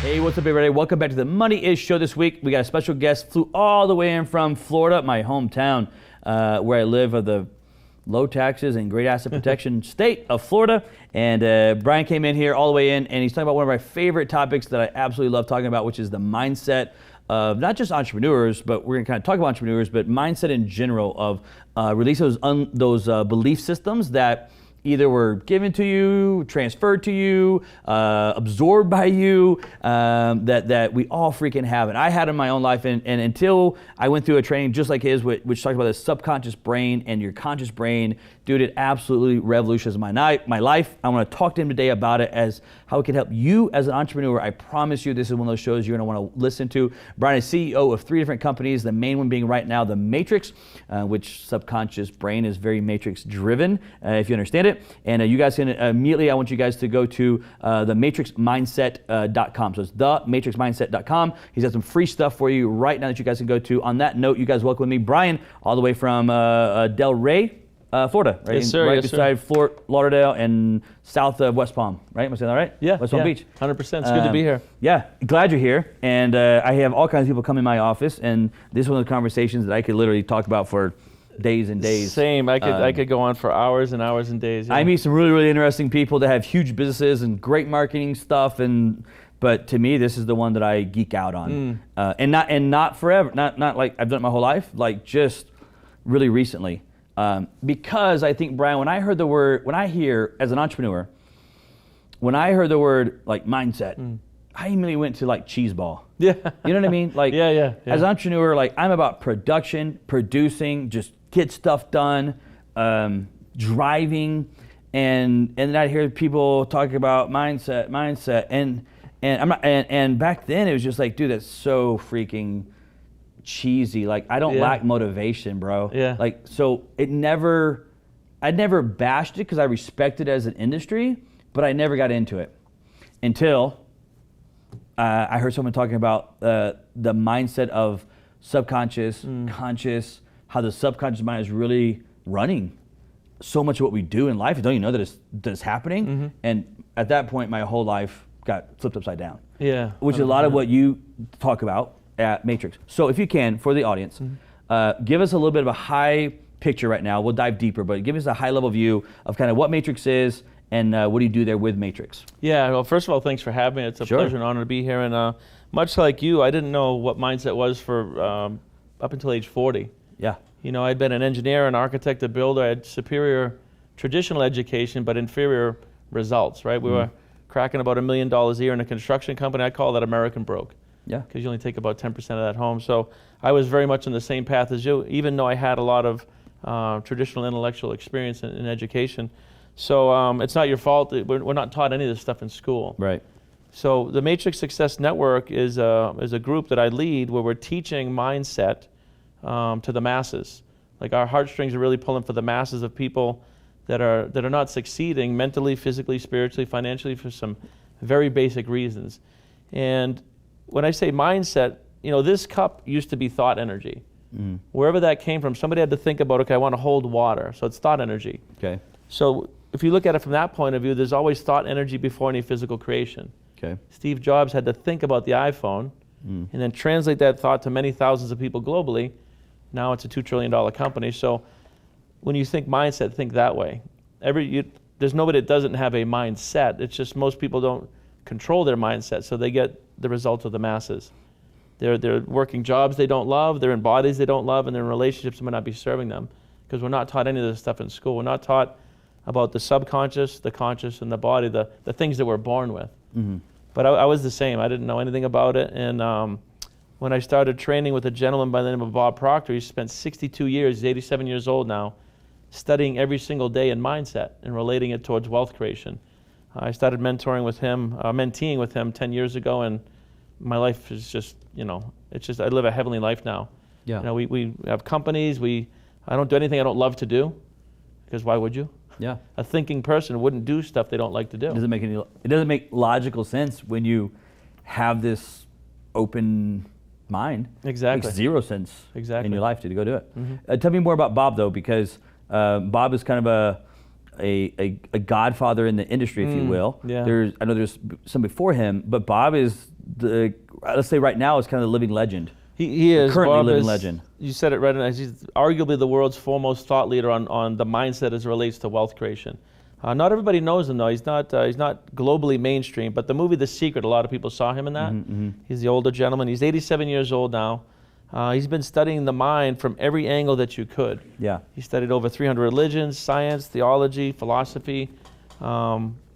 Hey, what's up, everybody? Welcome back to the Money Is Show this week. We got a special guest, flew all the way in from Florida, my hometown, where I live, of the low taxes and great asset protection state of Florida. And Brian came in here all the way in, and he's talking about one of my favorite topics that I absolutely love talking about, which is the mindset of not just entrepreneurs, but we're gonna kind of talk about entrepreneurs, but mindset in general of release those belief systems that either were given to you, transferred to you, absorbed by you, that we all freaking have. And I had in my own life, and until I went through a training just like his, which talked about the subconscious brain and your conscious brain, dude, it absolutely revolutionized my life. I want to talk to him today about it, as how it can help you as an entrepreneur. I promise you, this is one of those shows you're going to want to listen to. Brian is CEO of 3 different companies, the main one being right now The Matrix, which subconscious brain is very matrix driven, if you understand it. And you guys can immediately, I want you guys to go to thematrixmindset.com. So it's thematrixmindset.com. He's got some free stuff for you right now that you guys can go to. On that note, you guys welcome with me, Brian, all the way from Del Rey, Florida, right? Yes, sir. Right yes, beside sir. Fort Lauderdale and south of West Palm, right? Am I saying that right? Yeah. West Palm Beach. 100%. It's good to be here. Yeah, glad you're here. And I have all kinds of people come in my office, and this is one of the conversations that I could literally talk about for days and days. Same. I could go on for hours and hours and days. Yeah. I meet some really, really interesting people that have huge businesses and great marketing stuff, but to me, this is the one that I geek out on, and not forever, not like I've done it my whole life, like just really recently, because I think, Brian, when I hear as an entrepreneur, when I heard the word like mindset, I immediately went to like cheese ball. Yeah. You know what I mean? Like, yeah. As an entrepreneur, like I'm about production, producing, just get stuff done, driving, and then I hear people talking about mindset, and I'm not, and back then it was just like, dude, that's so freaking cheesy. Like I don't lack motivation, bro. Yeah. Like so I'd never bashed it because I respect it as an industry, but I never got into it until I heard someone talking about the mindset of subconscious, conscious, how the subconscious mind is really running so much of what we do in life. You don't even know that it's happening. And at that point, my whole life got flipped upside down. Yeah. Which is a lot of what you talk about at Matrix. So if you can, for the audience, give us a little bit of a high picture right now. We'll dive deeper, but give us a high level view of kind of what Matrix is and what do you do there with Matrix? Yeah. Well, first of all, thanks for having me. It's a pleasure and honor to be here. And much like you, I didn't know what mindset was for up until age 40. Yeah. You know, I'd been an engineer, an architect, a builder. I had superior traditional education, but inferior results, right? We were cracking about $1 million a year in a construction company. I call that American broke. Yeah. Because you only take about 10% of that home. So I was very much on the same path as you, even though I had a lot of traditional intellectual experience in education. So it's not your fault. We're not taught any of this stuff in school. Right. So the Matrix Success Network is a group that I lead where we're teaching mindset to the masses. Like our heartstrings are really pulling for the masses of people that are not succeeding mentally, physically, spiritually, financially, for some very basic reasons. And when I say mindset, you know, this cup used to be thought energy. Wherever that came from, somebody had to think about, okay, I want to hold water. So it's thought energy. Okay. So if you look at it from that point of view, there's always thought energy before any physical creation. Okay. Steve Jobs had to think about the iPhone and then translate that thought to many thousands of people globally. Now it's a $2 trillion company. So when you think mindset, think that way. There's nobody that doesn't have a mindset. It's just most people don't control their mindset, so they get the results of the masses. They're working jobs they don't love, they're in bodies they don't love, and they're in relationships that might not be serving them, because we're not taught any of this stuff in school. We're not taught about the subconscious, the conscious, and the body, the things that we're born with. But I was the same. I didn't know anything about it. And when I started training with a gentleman by the name of Bob Proctor, he spent 62 years, he's 87 years old now, studying every single day in mindset and relating it towards wealth creation. I started menteeing with him 10 years ago, and my life is just, you know, it's just, I live a heavenly life now. Yeah. You know, we have companies, I don't do anything I don't love to do, because why would you? Yeah. A thinking person wouldn't do stuff they don't like to do. It doesn't make logical sense when you have this open mind. Exactly. It makes zero sense Exactly. in your life to go do it. Tell me more about Bob, though, because Bob is kind of a godfather in the industry, if you will. Yeah. I know there's some before him, but Bob is let's say right now is kind of the living legend. He is currently Bob living is, legend. You said it right, and he's arguably the world's foremost thought leader on the mindset as it relates to wealth creation. Not everybody knows him though. He's not globally mainstream. But the movie The Secret, a lot of people saw him in that. He's the older gentleman. He's 87 years old now. He's been studying the mind from every angle that you could. Yeah. He studied over 300 religions, science, theology, philosophy.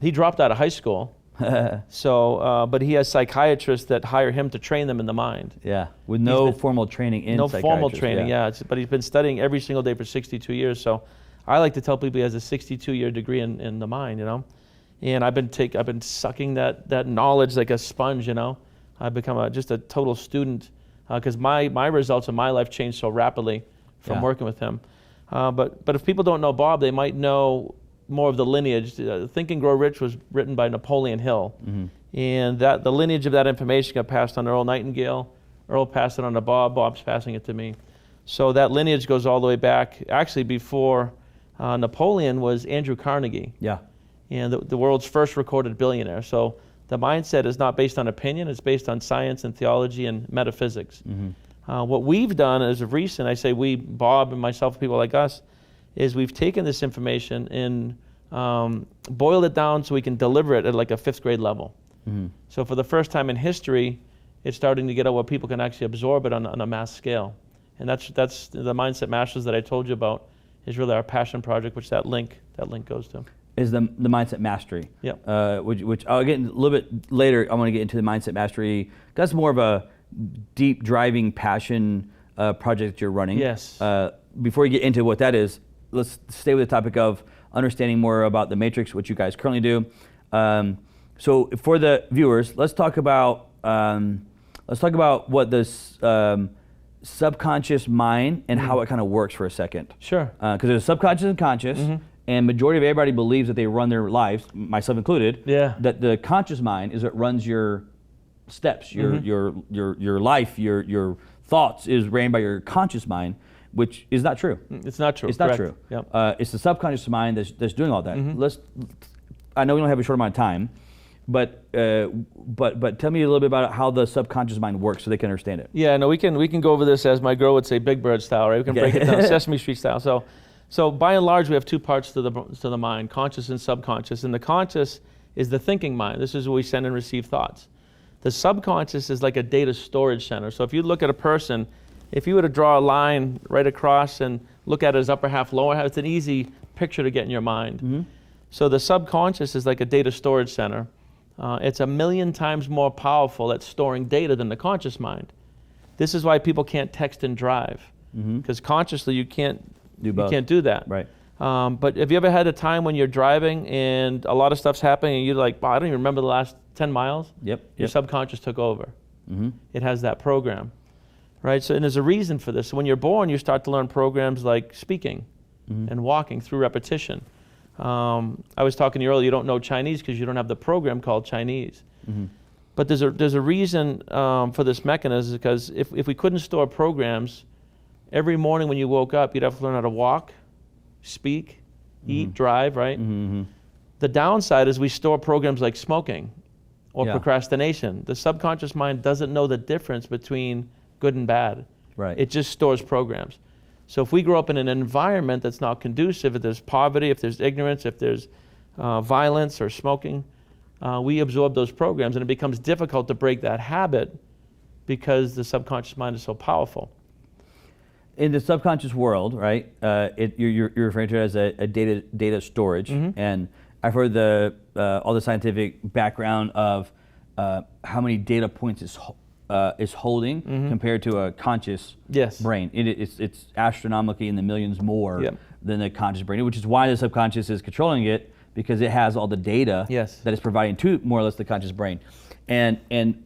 He dropped out of high school. But he has psychiatrists that hire him to train them in the mind. Yeah, with no formal training in psychiatry. No formal training, but he's been studying every single day for 62 years. So I like to tell people he has a 62-year degree in the mind, And I've been sucking that knowledge like a sponge, I've become just a total student because my results in my life changed so rapidly from working with him. But if people don't know Bob, they might know more of the lineage. Think and Grow Rich was written by Napoleon Hill. And the lineage of that information got passed on to Earl Nightingale. Earl passed it on to Bob. Bob's passing it to me. So that lineage goes all the way back. Actually, before Napoleon was Andrew Carnegie. Yeah. And the world's first recorded billionaire. So the mindset is not based on opinion. It's based on science and theology and metaphysics. What we've done as of recent, I say we, Bob and myself, people like us, is we've taken this information and boiled it down so we can deliver it at like a 5th grade level. So for the first time in history, it's starting to get out where people can actually absorb it on a mass scale. And that's the Mindset Masters that I told you about is really our passion project, which that link goes to. Is the Mindset Mastery. Yep. Which I'll get a little bit later. I want to get into the Mindset Mastery. That's more of a deep driving passion project that you're running. Yes. Before you get into what that is, let's stay with the topic of understanding more about the Matrix, which you guys currently do. So for the viewers, let's talk about what this subconscious mind and how it kind of works for a second. Sure. Because there's subconscious and conscious, and majority of everybody believes that they run their lives, myself included. Yeah. That the conscious mind is what runs your steps, your life, your thoughts is ran by your conscious mind, which is not true. It's not true. It's not Correct. true. Yep. It's the subconscious mind that's doing all that. I know we don't have a short amount of time, but tell me a little bit about how the subconscious mind works so they can understand it. Yeah, no, we can go over this as my girl would say, Big Bird style, right? We can break it down Sesame Street style. So by and large, we have 2 parts to the mind, conscious and subconscious. And the conscious is the thinking mind. This is where we send and receive thoughts. The subconscious is like a data storage center. So if you look at a person, if you were to draw a line right across and look at his upper half, lower half, it's an easy picture to get in your mind. So the subconscious is like a data storage center. It's 1,000,000 times more powerful at storing data than the conscious mind. This is why people can't text and drive, because consciously you can't do that. Right. But have you ever had a time when you're driving and a lot of stuff's happening and you're like, wow, I don't even remember the last 10 miles? Yep. Your subconscious took over. It has that program, right? So, and there's a reason for this. So when you're born, you start to learn programs like speaking and walking through repetition. I was talking to you earlier, you don't know Chinese because you don't have the program called Chinese. But there's a reason for this mechanism, because if we couldn't store programs, every morning when you woke up, you'd have to learn how to walk, speak, eat, drive, right? The downside is we store programs like smoking or procrastination. The subconscious mind doesn't know the difference between good and bad. Right. It just stores programs. So if we grow up in an environment that's not conducive, if there's poverty, if there's ignorance, if there's violence or smoking, we absorb those programs, and it becomes difficult to break that habit because the subconscious mind is so powerful. In the subconscious world, right, you're referring to it as a data storage, and I've heard all the scientific background of how many data points is holding compared to a conscious brain. It's astronomically in the millions more than the conscious brain, which is why the subconscious is controlling it, because it has all the data that it's providing to more or less the conscious brain. And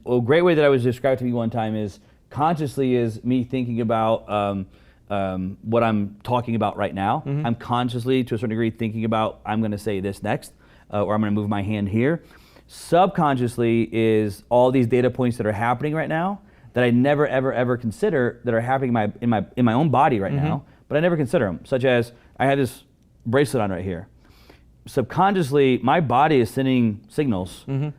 a great way that I was described to me one time is consciously is me thinking about what I'm talking about right now. I'm consciously, to a certain degree, thinking about I'm going to say this next, or I'm going to move my hand here. Subconsciously is all these data points that are happening right now that I never, ever consider that are happening in my own body right now, but I never consider them. Such as I have this bracelet on right here. Subconsciously, my body is sending signals to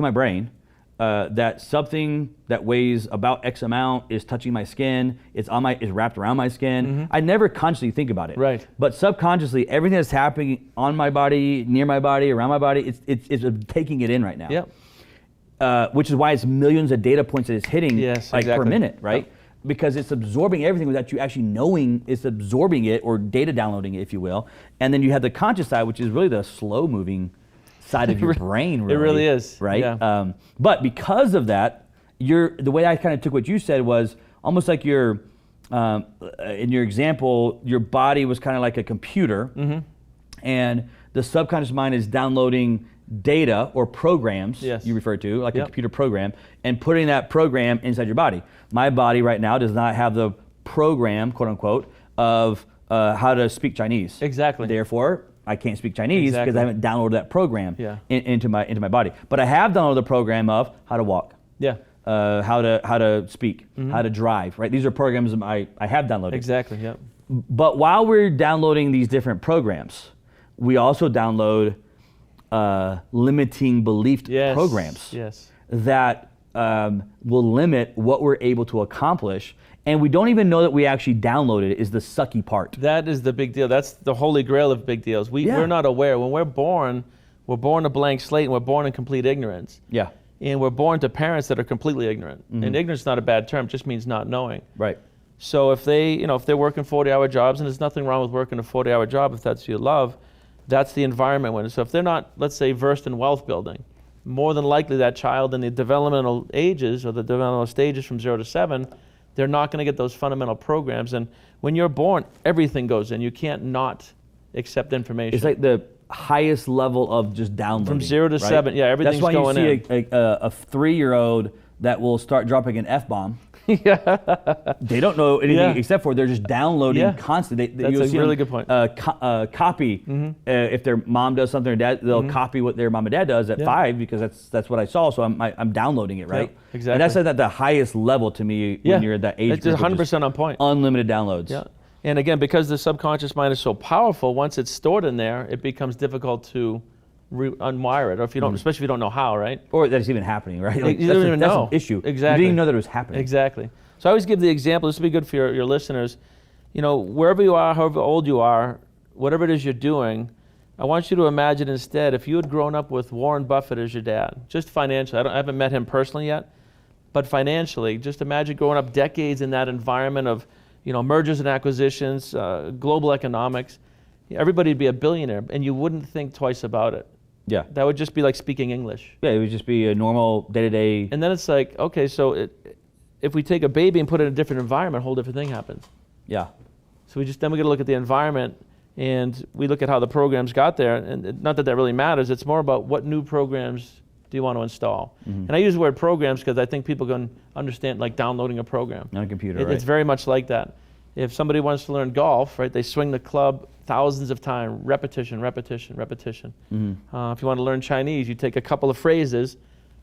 my brain that something that weighs about X amount is touching my skin, is wrapped around my skin. I never consciously think about it. Right. But subconsciously, everything that's happening on my body, near my body, around my body, it's taking it in right now. Yep. Which is why it's millions of data points that it's hitting per exactly. minute, right? Yep. Because it's absorbing everything without you actually knowing it's absorbing it, or data downloading it, if you will. And then you have the conscious side, which is really the slow moving side of your brain, really. It really is. Right? Yeah. But because of that, the way I kind of took what you said was almost like in your example, your body was kind of like a computer, and the subconscious mind is downloading data or programs, you refer to, like a computer program, and putting that program inside your body. My body right now does not have the program, quote unquote, of how to speak Chinese. Exactly. Therefore, I can't speak Chinese because I haven't downloaded that program into my body. But I have downloaded the program of how to walk, how to speak, how to drive. Right? These are programs I have downloaded. Exactly. Yep. But while we're downloading these different programs, we also download limiting belief programs that will limit what we're able to accomplish. And we don't even know that we actually downloaded it, is the sucky part. That is the big deal. That's the holy grail of big deals. We're not aware. When we're born a blank slate, and we're born in complete ignorance. Yeah. And we're born to parents that are completely ignorant. And ignorance is not a bad term, it just means not knowing. Right. So if they're working 40-hour jobs, and there's nothing wrong with working a 40-hour job if that's what you love, that's the environment we're in. So if they're not, let's say, versed in wealth building, more than likely that child in the developmental ages or the developmental stages from 0 to 7, they're not going to get those fundamental programs. And when you're born, everything goes in. You can't not accept information. It's like the highest level of just downloading. From 0 to 7, everything's going in. That's why you see a 3-year-old that will start dropping an F-bomb. They don't know anything except for they're just downloading constantly. That's a really good point. Copy. If their mom does something or dad, they'll copy what their mom and dad does at 5 because that's what I saw. So I'm downloading it, right? Exactly. And that's at the highest level to me when you're at that age. It's 100% on point. Unlimited downloads. Yeah. And again, because the subconscious mind is so powerful, once it's stored in there, it becomes difficult to unwire it, or if you don't, especially if you don't know how, right? Or that it's even happening, right? Like, you don't even know. That's an issue. Exactly. You didn't even know that it was happening. Exactly. So I always give the example, this will be good for your listeners, wherever you are, however old you are, whatever it is you're doing, I want you to imagine instead if you had grown up with Warren Buffett as your dad, just financially. I haven't met him personally yet, but financially, just imagine growing up decades in that environment of mergers and acquisitions, global economics. Everybody would be a billionaire, and you wouldn't think twice about it. Yeah. That would just be like speaking English. Yeah, it would just be a normal day-to-day. And then it's like, okay, so if we take a baby and put it in a different environment, a whole different thing happens. Yeah. So we got to look at the environment, and we look at how the programs got there. And not that really matters. It's more about what new programs do you want to install. And I use the word programs because I think people can understand like downloading a program. On a computer, right? It's very much like that. If somebody wants to learn golf, right, they swing the club thousands of times, repetition. If you want to learn Chinese, you take a couple of phrases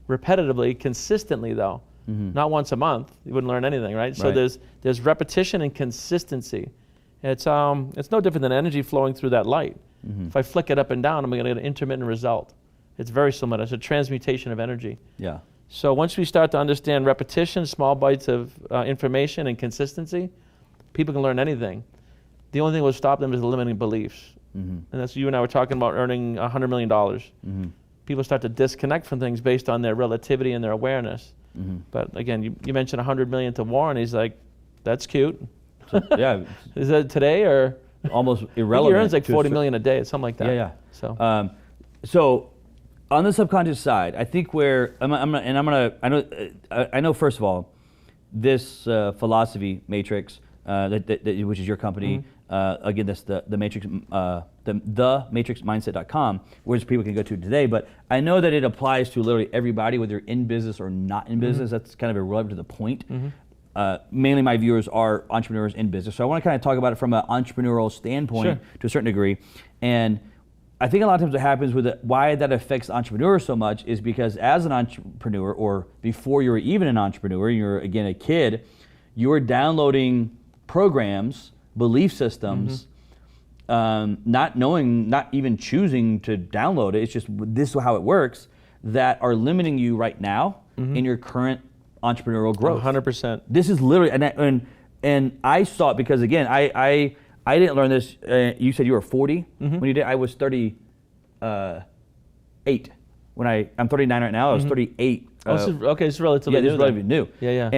repetitively, consistently though, not once a month. You wouldn't learn anything, right? So there's repetition and consistency. It's no different than energy flowing through that light. If I flick it up and down, I'm going to get an intermittent result. It's very similar. It's a transmutation of energy. Yeah. So once we start to understand repetition, small bites of information, and consistency, people can learn anything. The only thing that will stop them is the limiting beliefs. And that's you and I were talking about earning $100 million. People start to disconnect from things based on their relativity and their awareness. But again, you mentioned $100 million to Warren. He's like, that's cute. So, yeah. Is that today or? Almost irrelevant. He earns like $40 million a day, something like that. Yeah. So. So on the subconscious side, I think where I know first of all, this philosophy matrix, which is your company, again, that's the matrix, thematrixmindset.com, which people can go to today. But I know that it applies to literally everybody, whether you're in business or not in business. That's kind of irrelevant to the point. Mainly my viewers are entrepreneurs in business. So I want to kind of talk about it from an entrepreneurial standpoint to a certain degree. And I think a lot of times what happens with why that affects entrepreneurs so much is because as an entrepreneur, or before you're even an entrepreneur, you're again a kid, you're downloading programs, belief systems, not knowing, not even choosing to download it. It's just this is how it works, that are limiting you right now in your current entrepreneurial growth. 100%. This is literally, and I saw it because, again, I didn't learn this. You said you were 40 when you did. I was 38 when I'm 39 right now. I was 38. Okay, it's relatively new. Yeah, this is relatively new. Yeah.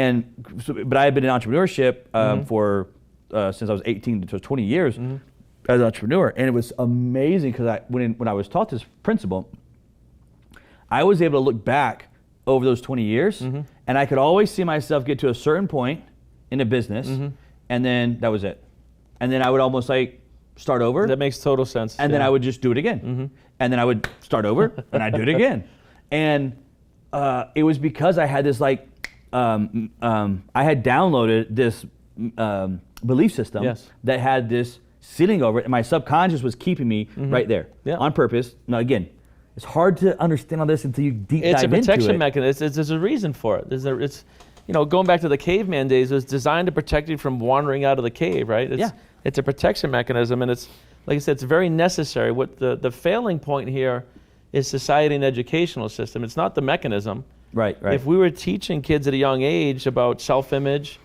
But I have been in entrepreneurship for since I was 18 to 20 years as an entrepreneur, and it was amazing because when I was taught this principle, I was able to look back over those 20 years, and I could always see myself get to a certain point in a business, and then that was it. And then I would almost like start over. That makes total sense. And then I would just do it again. And then I would start over, and I'd do it again. And it was because I had this I had downloaded this belief system that had this ceiling over it, and my subconscious was keeping me right there on purpose. Now again, it's hard to understand all this until you deep dive into it. It's a protection mechanism. There's a reason for it. It's going back to the caveman days, it was designed to protect you from wandering out of the cave, right? It's a protection mechanism, and it's, like I said, it's very necessary. What the failing point here is society and educational system. It's not the mechanism. Right. If we were teaching kids at a young age about self-image,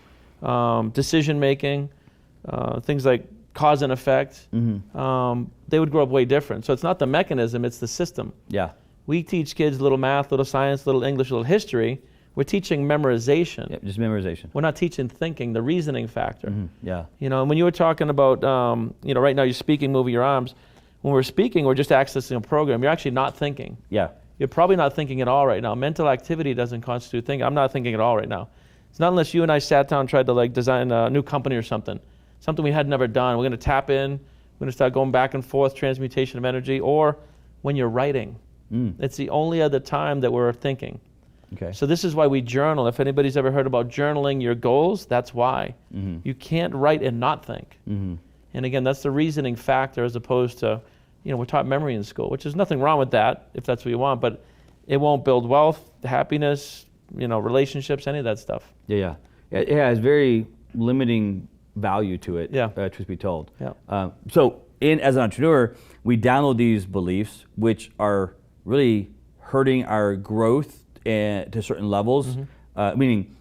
decision making, things like cause and effect, they would grow up way different. So it's not the mechanism, it's the system. Yeah. We teach kids little math, little science, little English, little history. We're teaching memorization. Yep, just memorization. We're not teaching thinking, the reasoning factor. Yeah. And when you were talking about, right now you're speaking, moving your arms. When we're speaking, we're just accessing a program. You're actually not thinking. Yeah. You're probably not thinking at all right now. Mental activity doesn't constitute thinking. I'm not thinking at all right now. It's not unless you and I sat down and tried to design a new company or something we had never done. We're going to tap in. We're going to start going back and forth, transmutation of energy, or when you're writing. It's the only other time that we're thinking. Okay. So this is why we journal. If anybody's ever heard about journaling your goals, that's why. You can't write and not think. And again, that's the reasoning factor as opposed to, we're taught memory in school, which is nothing wrong with that if that's what you want, but it won't build wealth, happiness, relationships, any of that stuff. Yeah. It has very limiting value to it, Yeah. Truth be told. Yeah. So as an entrepreneur, we download these beliefs, which are really hurting our growth to certain levels. Meaning,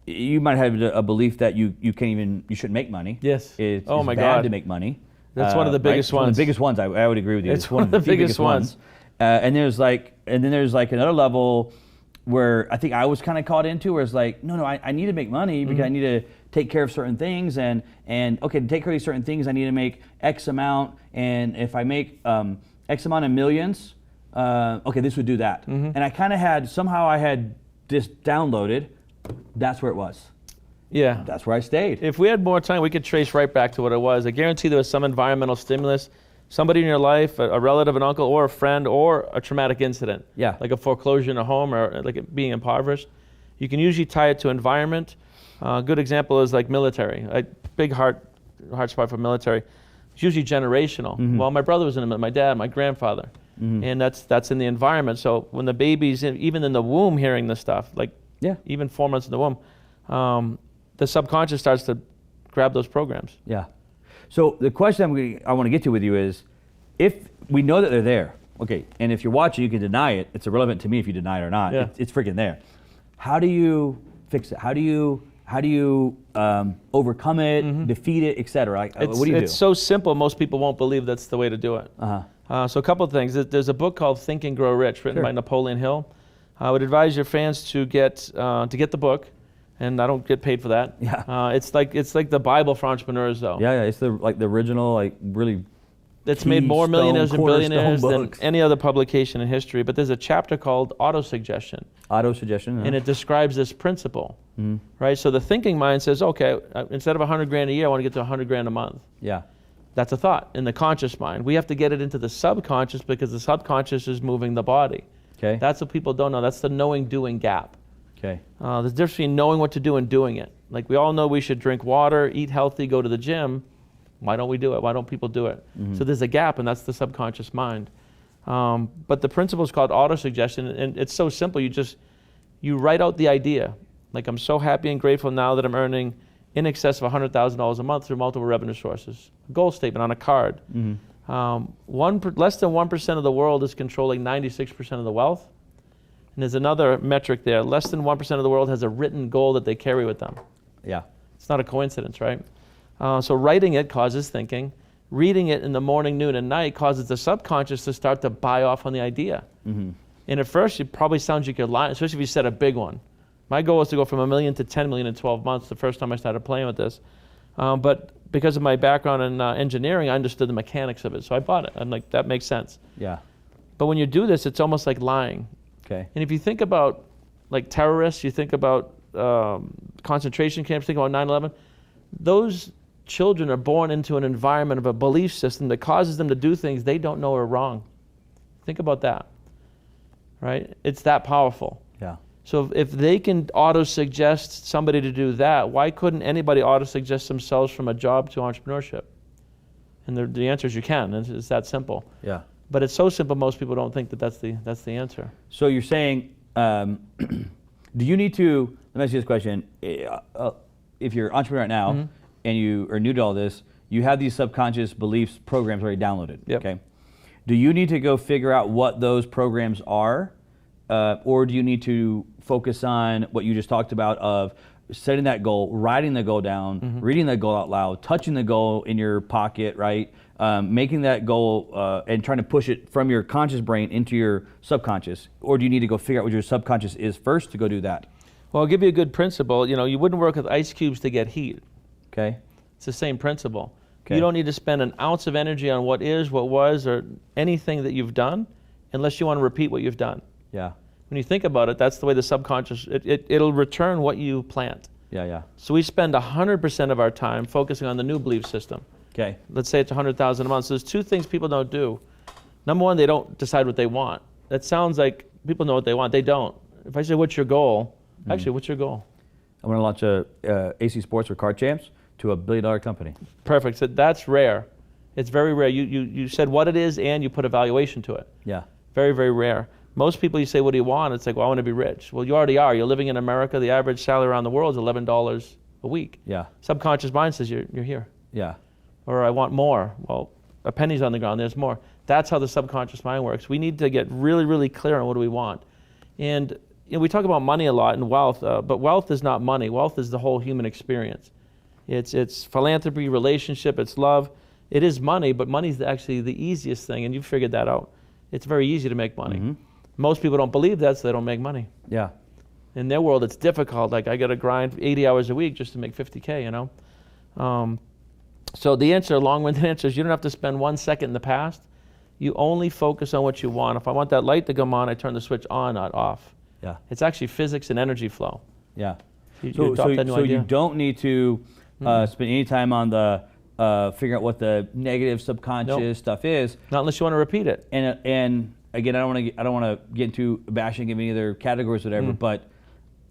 you might have a belief that you shouldn't make money. Yes. It's my bad God to make money. That's one of the biggest ones. One of the biggest ones. I would agree with you. It's one of the biggest ones. And there's another level where I think I was kind of caught into, where it's like, no, I need to make money because I need to take care of certain things, and okay, to take care of these certain things, I need to make X amount, and if I make X amount of millions, okay, this would do that. And I kind of had this downloaded. That's where it was. Yeah. That's where I stayed. If we had more time, we could trace right back to what it was. I guarantee there was some environmental stimulus, somebody in your life, a relative, an uncle, or a friend, or a traumatic incident. Yeah. Like a foreclosure in a home, or like it being impoverished. You can usually tie it to environment. A good example is like military. A big heart spot for military. It's usually generational. Well, my brother was in it, my dad, my grandfather. And that's in the environment. So when the baby's even in the womb hearing this stuff, even 4 months in the womb, the subconscious starts to grab those programs. Yeah. So the question I want to get to with you is, if we know that they're there, okay, and if you're watching, you can deny it. It's irrelevant to me if you deny it or not. Yeah. It's freaking there. How do you fix it? How do you overcome it, defeat it, etc.? What do you do? It's so simple. Most people won't believe that's the way to do it. So a couple of things. There's a book called Think and Grow Rich, written by Napoleon Hill. I would advise your fans to get the book. And I don't get paid for that. Yeah. It's like the Bible for entrepreneurs, though. Yeah. It's the original, really. It's made more millionaires and billionaires than books. any other publication in history. But there's a chapter called Autosuggestion. Autosuggestion. And it describes this principle, right? So the thinking mind says, okay, instead of $100,000 a year, I want to get to $100,000 a month. Yeah. That's a thought in the conscious mind. We have to get it into the subconscious because the subconscious is moving the body. Okay. That's what people don't know. That's the knowing-doing gap. Okay. There's a difference between knowing what to do and doing it. Like we all know we should drink water, eat healthy, go to the gym. Why don't we do it? Why don't people do it? So there's a gap, and that's the subconscious mind. But the principle is called autosuggestion, and it's so simple. You write out the idea. Like, I'm so happy and grateful now that I'm earning in excess of $100,000 a month through multiple revenue sources. A goal statement on a card. Less than 1% of the world is controlling 96% of the wealth. And there's another metric there. Less than 1% of the world has a written goal that they carry with them. Yeah. It's not a coincidence, right? So writing it causes thinking. Reading it in the morning, noon, and night causes the subconscious to start to buy off on the idea. Mm-hmm. And at first, it probably sounds like you're lying, especially if you set a big one. My goal was to go from 1 million to 10 million in 12 months, the first time I started playing with this. But because of my background in engineering, I understood the mechanics of it. So I bought it. I'm like, that makes sense. Yeah. But when you do this, it's almost like lying. Okay. And if you think about like terrorists, you think about concentration camps, think about 9/11, those children are born into an environment of a belief system that causes them to do things they don't know are wrong. Think about that, right? It's that powerful. Yeah. So if they can auto-suggest somebody to do that, why couldn't anybody auto-suggest themselves from a job to entrepreneurship? And the answer is you can. It's that simple. Yeah. But it's so simple, most people don't think that that's the answer. So you're saying, do you need to, let me ask you this question. If you're an entrepreneur right now, Mm-hmm. and you are new to all this, you have these subconscious beliefs programs already downloaded. Yep. Okay. Do you need to go figure out what those programs are, or do you need to focus on what you just talked about of setting that goal, writing the goal down, Mm-hmm. reading the goal out loud, touching the goal in your pocket, right? Making that goal and trying to push it from your conscious brain into your subconscious, or do you need to go figure out what your subconscious is first to go do that? Well, I'll give you a good principle. You wouldn't work with ice cubes to get heat. Okay. It's the same principle. Okay. You don't need to spend an ounce of energy on what is, what was, or anything that you've done unless you want to repeat what you've done. Yeah. When you think about it, that's the way the subconscious, it'll return what you plant. Yeah, yeah. So we spend 100% of our time focusing on the new belief system. Okay. Let's say it's 100,000 a month. So there's two things people don't do. Number one, they don't decide what they want. That sounds like people know what they want. They don't. If I say, what's your goal? Actually, what's your goal? I want to launch a AC Sports or Card Champs to $1 billion company. Perfect. So that's rare. It's very rare. You said what it is and you put a valuation to it. Yeah. Very, very rare. Most people, you say, what do you want? It's like, well, I want to be rich. Well, you already are. You're living in America. The average salary around the world is $11 a week. Yeah. Subconscious mind says you're here. Yeah. Or I want more. Well, a penny's on the ground. There's more. That's how the subconscious mind works. We need to get really, really clear on what do we want. And we talk about money a lot and wealth, but wealth is not money. Wealth is the whole human experience. It's philanthropy, relationship, it's love. It is money, but money's actually the easiest thing, and you've figured that out. It's very easy to make money. Mm-hmm. Most people don't believe that, so they don't make money. Yeah. In their world, it's difficult. Like, I got to grind 80 hours a week just to make 50K, So the answer, long-winded answer, is you don't have to spend 1 second in the past. You only focus on what you want. If I want that light to come on, I turn the switch on, not off. Yeah. It's actually physics and energy flow. Yeah. You So adopt that new idea. you don't need to spend any time on the figuring out what the negative subconscious stuff is. Not unless you want to repeat it. And again, I don't want to get into bashing of any other categories or whatever, but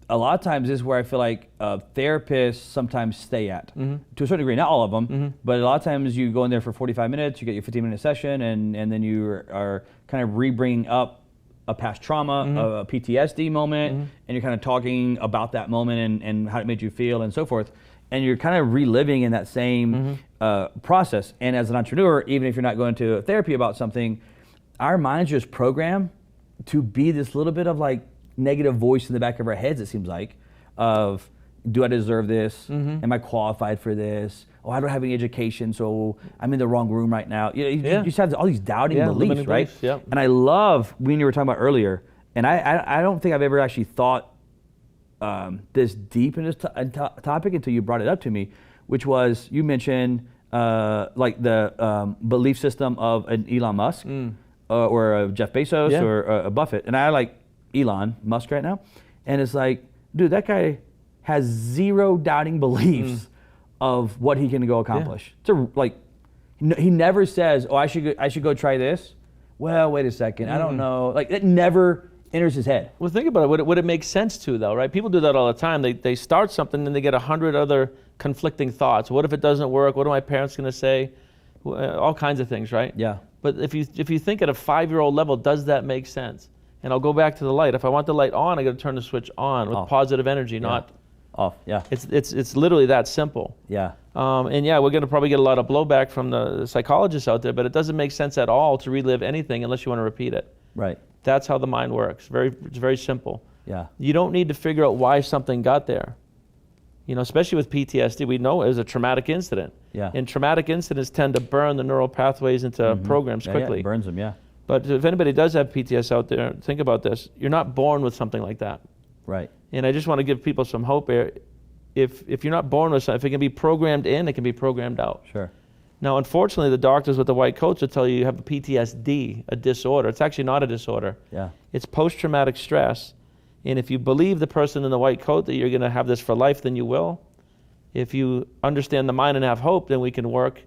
a lot of times this is where I feel like therapists sometimes stay at, to a certain degree, not all of them, but a lot of times you go in there for 45 minutes, you get your 15-minute session, and then you are kind of re-bringing up a past trauma, a PTSD moment, and you're kind of talking about that moment and how it made you feel and so forth. And you're kind of reliving in that same process. And as an entrepreneur, even if you're not going to therapy about something, our minds just program to be this little bit of like negative voice in the back of our heads, it seems like, of do I deserve this? Am I qualified for this? Oh, I don't have any education, so I'm in the wrong room right now. You just have all these doubting beliefs, right? Yep. And I love when you were talking about earlier, and I don't think I've ever actually thought this deep in this topic until you brought it up to me, which was you mentioned like the belief system of an Elon Musk or a Jeff Bezos or a Buffett. And I like Elon Musk right now. And it's like, dude, that guy has zero doubting beliefs of what he can go accomplish. He never says, oh, I should go try this. Well, wait a second, I don't know. Like, it never enters his head. Well, think about it. Would it make sense to, though, right? People do that all the time. They start something and they get 100 other conflicting thoughts. What if it doesn't work? What are my parents going to say? All kinds of things, right? Yeah. But if you think at a 5-year-old level, does that make sense? And I'll go back to the light. If I want the light on, I got to turn the switch on with positive energy, not off. Yeah. It's literally that simple. Yeah. And yeah, we're going to probably get a lot of blowback from the psychologists out there, but it doesn't make sense at all to relive anything unless you want to repeat it. Right. That's how the mind works. It's very simple. Yeah. You don't need to figure out why something got there. Especially with PTSD, we know it was a traumatic incident. Yeah. And traumatic incidents tend to burn the neural pathways into programs quickly. Yeah, it burns them, yeah. But if anybody does have PTSD out there, think about this. You're not born with something like that. Right. And I just want to give people some hope here. If you're not born with something, if it can be programmed in, it can be programmed out. Sure. Now, unfortunately, the doctors with the white coats will tell you have a PTSD, a disorder. It's actually not a disorder. Yeah. It's post-traumatic stress. And if you believe the person in the white coat that you're going to have this for life, then you will. If you understand the mind and have hope, then we can work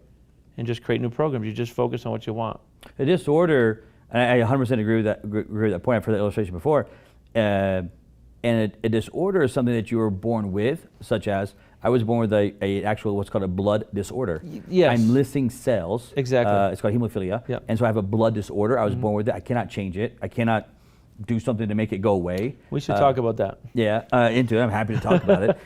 and just create new programs. You just focus on what you want. A disorder, and I 100% agree with that point. I've heard that illustration before. And a disorder is something that you were born with, such as I was born with a actual what's called a blood disorder. Yes. I'm missing cells. Exactly. It's called hemophilia. Yep. And so I have a blood disorder. I was born with it. I cannot change it. I cannot do something to make it go away. We should talk about that. Yeah, into it. I'm happy to talk about it.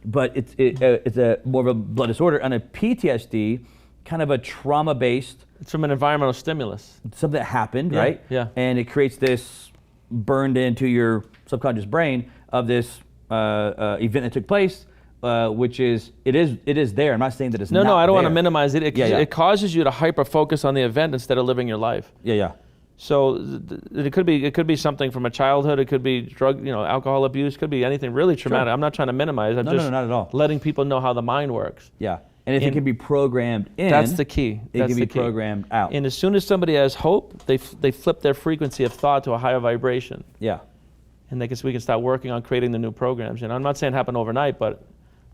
But it's a more of a blood disorder. And a PTSD, kind of a trauma-based. It's from an environmental stimulus. Something that happened, Yeah, right? yeah. And it creates this burned into your subconscious brain of this event that took place, which is it is there. I'm not saying that it's not No, I don't want to there. minimize it. Yeah. It causes you to hyper-focus on the event instead of living your life. Yeah. So it could be something from a childhood. It could be drug, alcohol abuse. It could be anything really traumatic. Sure. I'm not trying to minimize. I'm No, just not at all. letting people know how the mind works. Yeah. And if it can be programmed in, That's the key. It can be programmed out. And as soon as somebody has hope, they flip their frequency of thought to a higher vibration. Yeah. And we can start working on creating the new programs. And I'm not saying it happened overnight, but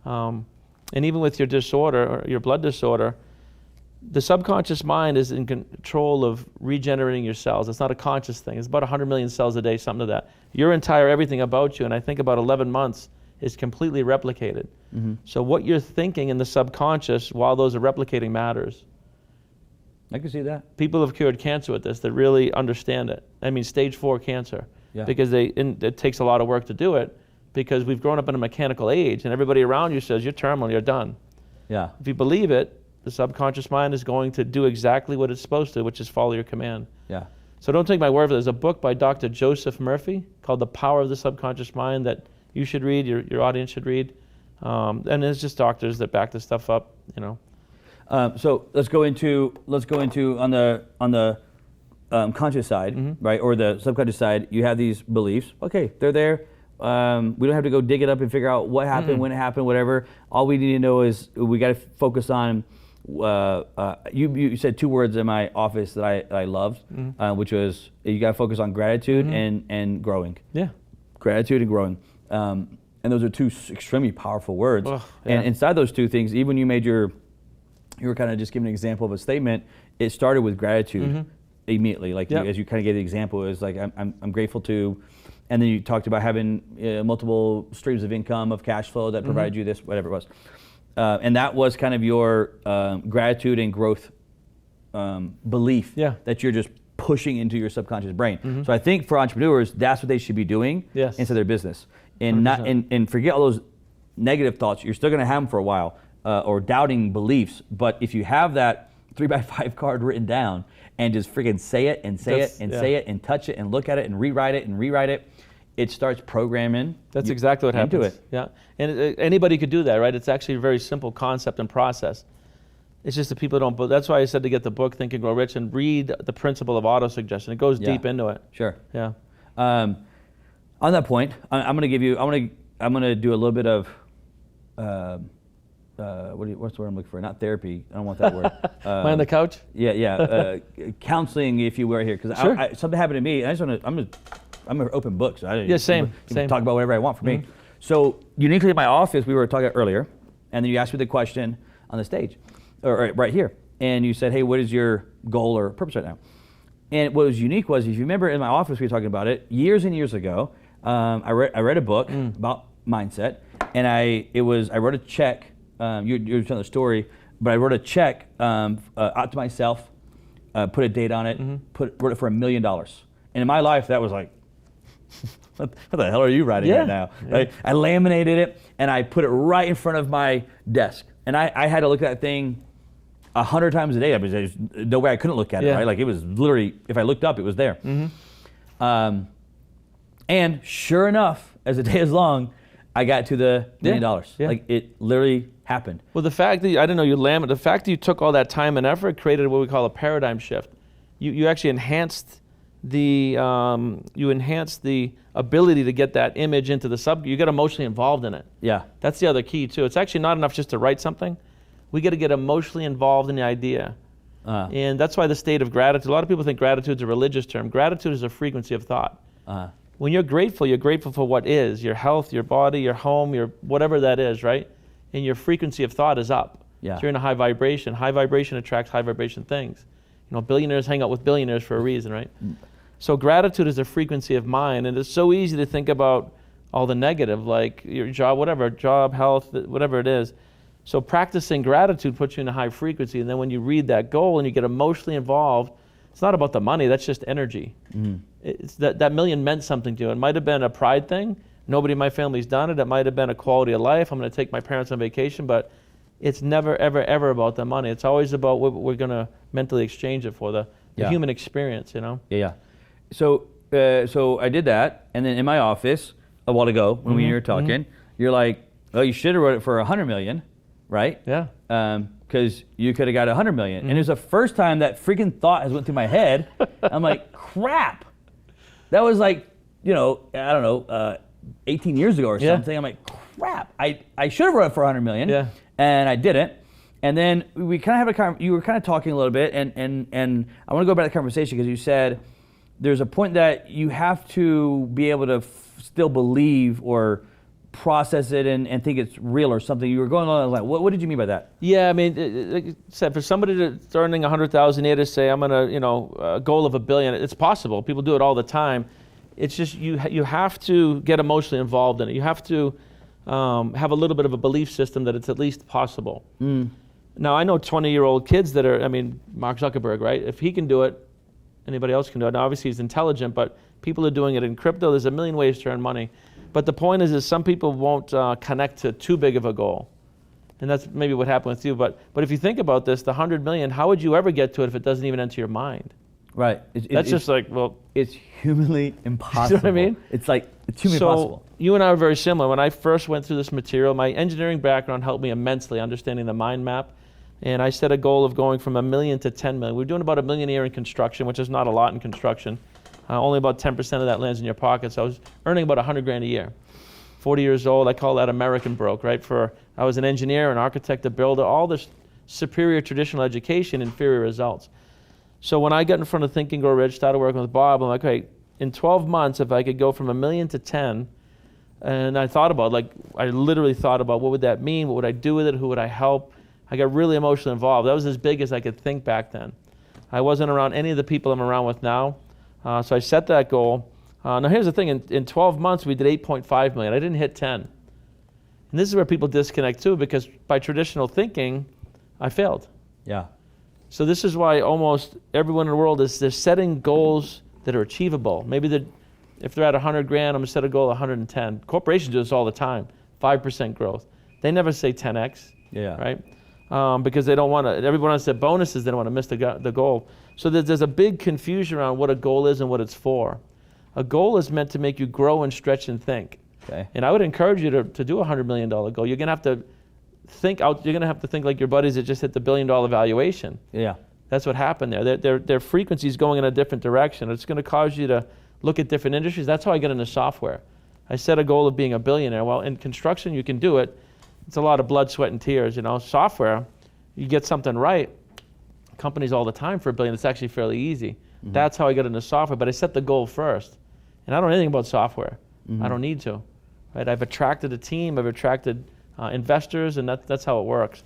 and even with your disorder, or your blood disorder, the subconscious mind is in control of regenerating your cells. It's not a conscious thing. It's about 100 million cells a day, something to that. Your entire everything about you, and I think about 11 months, is completely replicated. Mm-hmm. So what you're thinking in the subconscious while those are replicating matters. I can see that. People have cured cancer with this that really understand it. I mean, stage 4 cancer. Yeah. Because it takes a lot of work to do it, because we've grown up in a mechanical age and everybody around you says, you're terminal, you're done. Yeah. If you believe it, the subconscious mind is going to do exactly what it's supposed to, which is follow your command. Yeah. So don't take my word for it. There's a book by Dr. Joseph Murphy called The Power of the Subconscious Mind that you should read, your audience should read. And it's just doctors that back this stuff up, So let's go into on the conscious side, right, or the subconscious side. You have these beliefs. Okay, they're there. We don't have to go dig it up and figure out what happened, when it happened, whatever. All we need to know is we got to focus on. You said 2 words in my office that I loved, which was you got to focus on gratitude and growing. Yeah. Gratitude and growing. And those are 2 extremely powerful words. Oh, yeah. And inside those 2 things, even when you were kind of just giving an example of a statement, it started with gratitude immediately. Like Yep. as you kind of gave the example, it was like I'm grateful to, and then you talked about having multiple streams of income, of cash flow that provided you this, whatever it was. And that was kind of your gratitude and growth belief that you're just pushing into your subconscious brain. So I think for entrepreneurs, that's what they should be doing into their business, and 100%. and forget all those negative thoughts. You're still going to have them for a while, or doubting beliefs. But if you have that 3x5 card written down and just freaking say it and say it and say it and touch it and look at it and rewrite it, it starts programming. That's exactly what into happens. it. Yeah, and anybody could do that, right? It's actually a very simple concept and process. It's just that people don't. But that's why I said to get the book Think and Grow Rich and read the principle of autosuggestion. It goes deep into it. Sure. Yeah. On that point, I'm going to do a little bit of what's the word I'm looking for? Not therapy. I don't want that word. Lie on the couch. Yeah. Counseling, if you were here, because Sure. something happened to me, and I'm an open book, so I Yeah, same. talk about whatever I want for me. So uniquely in my office, we were talking earlier, and then you asked me the question on the stage, or right here, and you said, "Hey, what is your goal or purpose right now?" And what was unique was, if you remember in my office, we were talking about it years and years ago. I read a book about mindset, and I wrote a check. You're telling the story, but I wrote a check out to myself, put a date on it, wrote it for $1 million. And in my life, that was like, what the hell are you writing right now? Right? I laminated it and I put it right in front of my desk. And I had to look at that thing 100 times a day. There's no way I couldn't look at it, right? Like it was literally, if I looked up, it was there. And sure enough, as the day is long, I got to the $1 million. Yeah. Like it literally happened. Well, the fact that I didn't know you laminated, the fact that you took all that time and effort created what we call a paradigm shift. You actually enhanced the ability to get that image into the sub. You get emotionally involved in it. Yeah. That's the other key too. It's actually not enough just to write something. We got to get emotionally involved in the idea. And that's why the state of gratitude, a lot of people think gratitude is a religious term. Gratitude is a frequency of thought. When you're grateful for what is, your health, your body, your home, your whatever that is, right? And your frequency of thought is up. Yeah. So you're in a high vibration. High vibration attracts high vibration things. You know, billionaires hang out with billionaires for a reason, right? So gratitude is a frequency of mind, and it's so easy to think about all the negative, like your job, whatever, job, health, whatever it is. So practicing gratitude puts you in a high frequency, and then when you read that goal and you get emotionally involved, it's not about the money, that's just energy. It's that million meant something to you. It might have been a pride thing. Nobody in my family's done it. It might have been a quality of life. I'm going to take my parents on vacation, but it's never, ever, ever about the money. It's always about what we're going to mentally exchange it for, the human experience, you know? Yeah. So I did that, and then in my office a while ago when we were talking, you're like, "Oh, you should have wrote it for $100 million, right?" Yeah. Because you could have got $100 million, and it was the first time that freaking thought has went through my head. I'm like, "Crap!" That was like, I don't know, 18 years ago or something. I'm like, "Crap! I should have wrote it for $100 million." Yeah. And I didn't. And then we kind of have you were kind of talking a little bit, and I want to go back to the conversation because you said there's a point that you have to be able to still believe or process it and think it's real or something. You were going on like, what did you mean by that? Yeah, I mean, like I said, for somebody that's earning $100,000 a year to say, I'm gonna, a goal of $1 billion, it's possible. People do it all the time. It's just you have to get emotionally involved in it. You have to have a little bit of a belief system that it's at least possible. Now, I know 20-year-old kids that are, Mark Zuckerberg, right? If he can do it, anybody else can do it. Now, obviously, he's intelligent, but people are doing it in crypto. There's a million ways to earn money. But the point is some people won't connect to too big of a goal. And that's maybe what happened with you. But if you think about this, the 100 million, how would you ever get to it if it doesn't even enter your mind? Right. That's just like, well... It's humanly impossible. You know what I mean? It's like, it's humanly impossible. So you and I are very similar. When I first went through this material, my engineering background helped me immensely understanding the mind map. And I set a goal of going from $1 million to 10 million. We're doing about $1 million a year in construction, which is not a lot in construction. Only about 10% of that lands in your pocket. So I was earning about $100,000 a year. 40 years old, I call that American broke, right? I was an engineer, an architect, a builder, all this superior traditional education, inferior results. So when I got in front of Think and Grow Rich, started working with Bob, I'm like, okay, in 12 months, if I could go from $1 million to 10, and I literally thought about what would that mean? What would I do with it? Who would I help? I got really emotionally involved. That was as big as I could think back then. I wasn't around any of the people I'm around with now. So I set that goal. Now here's the thing, in 12 months we did 8.5 million. I didn't hit 10. And this is where people disconnect too, because by traditional thinking, I failed. Yeah. So this is why almost everyone in the world they're setting goals that are achievable. Maybe if they're at 100 grand, I'm gonna set a goal of 110. Corporations do this all the time, 5% growth. They never say 10x, right? Because they don't want to, everyone wants to set bonuses, they don't want to miss the goal. So there's a big confusion around what a goal is and what it's for. A goal is meant to make you grow and stretch and think. Okay. And I would encourage you to do a $100 million goal. You're going to have to think out, you're going to have to think like your buddies that just hit the $1 billion valuation. Yeah. That's what happened there. Their frequency is going in a different direction. It's going to cause you to look at different industries. That's how I got into software. I set a goal of being a billionaire. Well, in construction, you can do it. It's a lot of blood, sweat, and tears. Software, you get something right, companies all the time for $1 billion, it's actually fairly easy. That's how I got into software, but I set the goal first. And I don't know anything about software. I don't need to. Right? I've attracted a team, I've attracted investors, and that's how it works.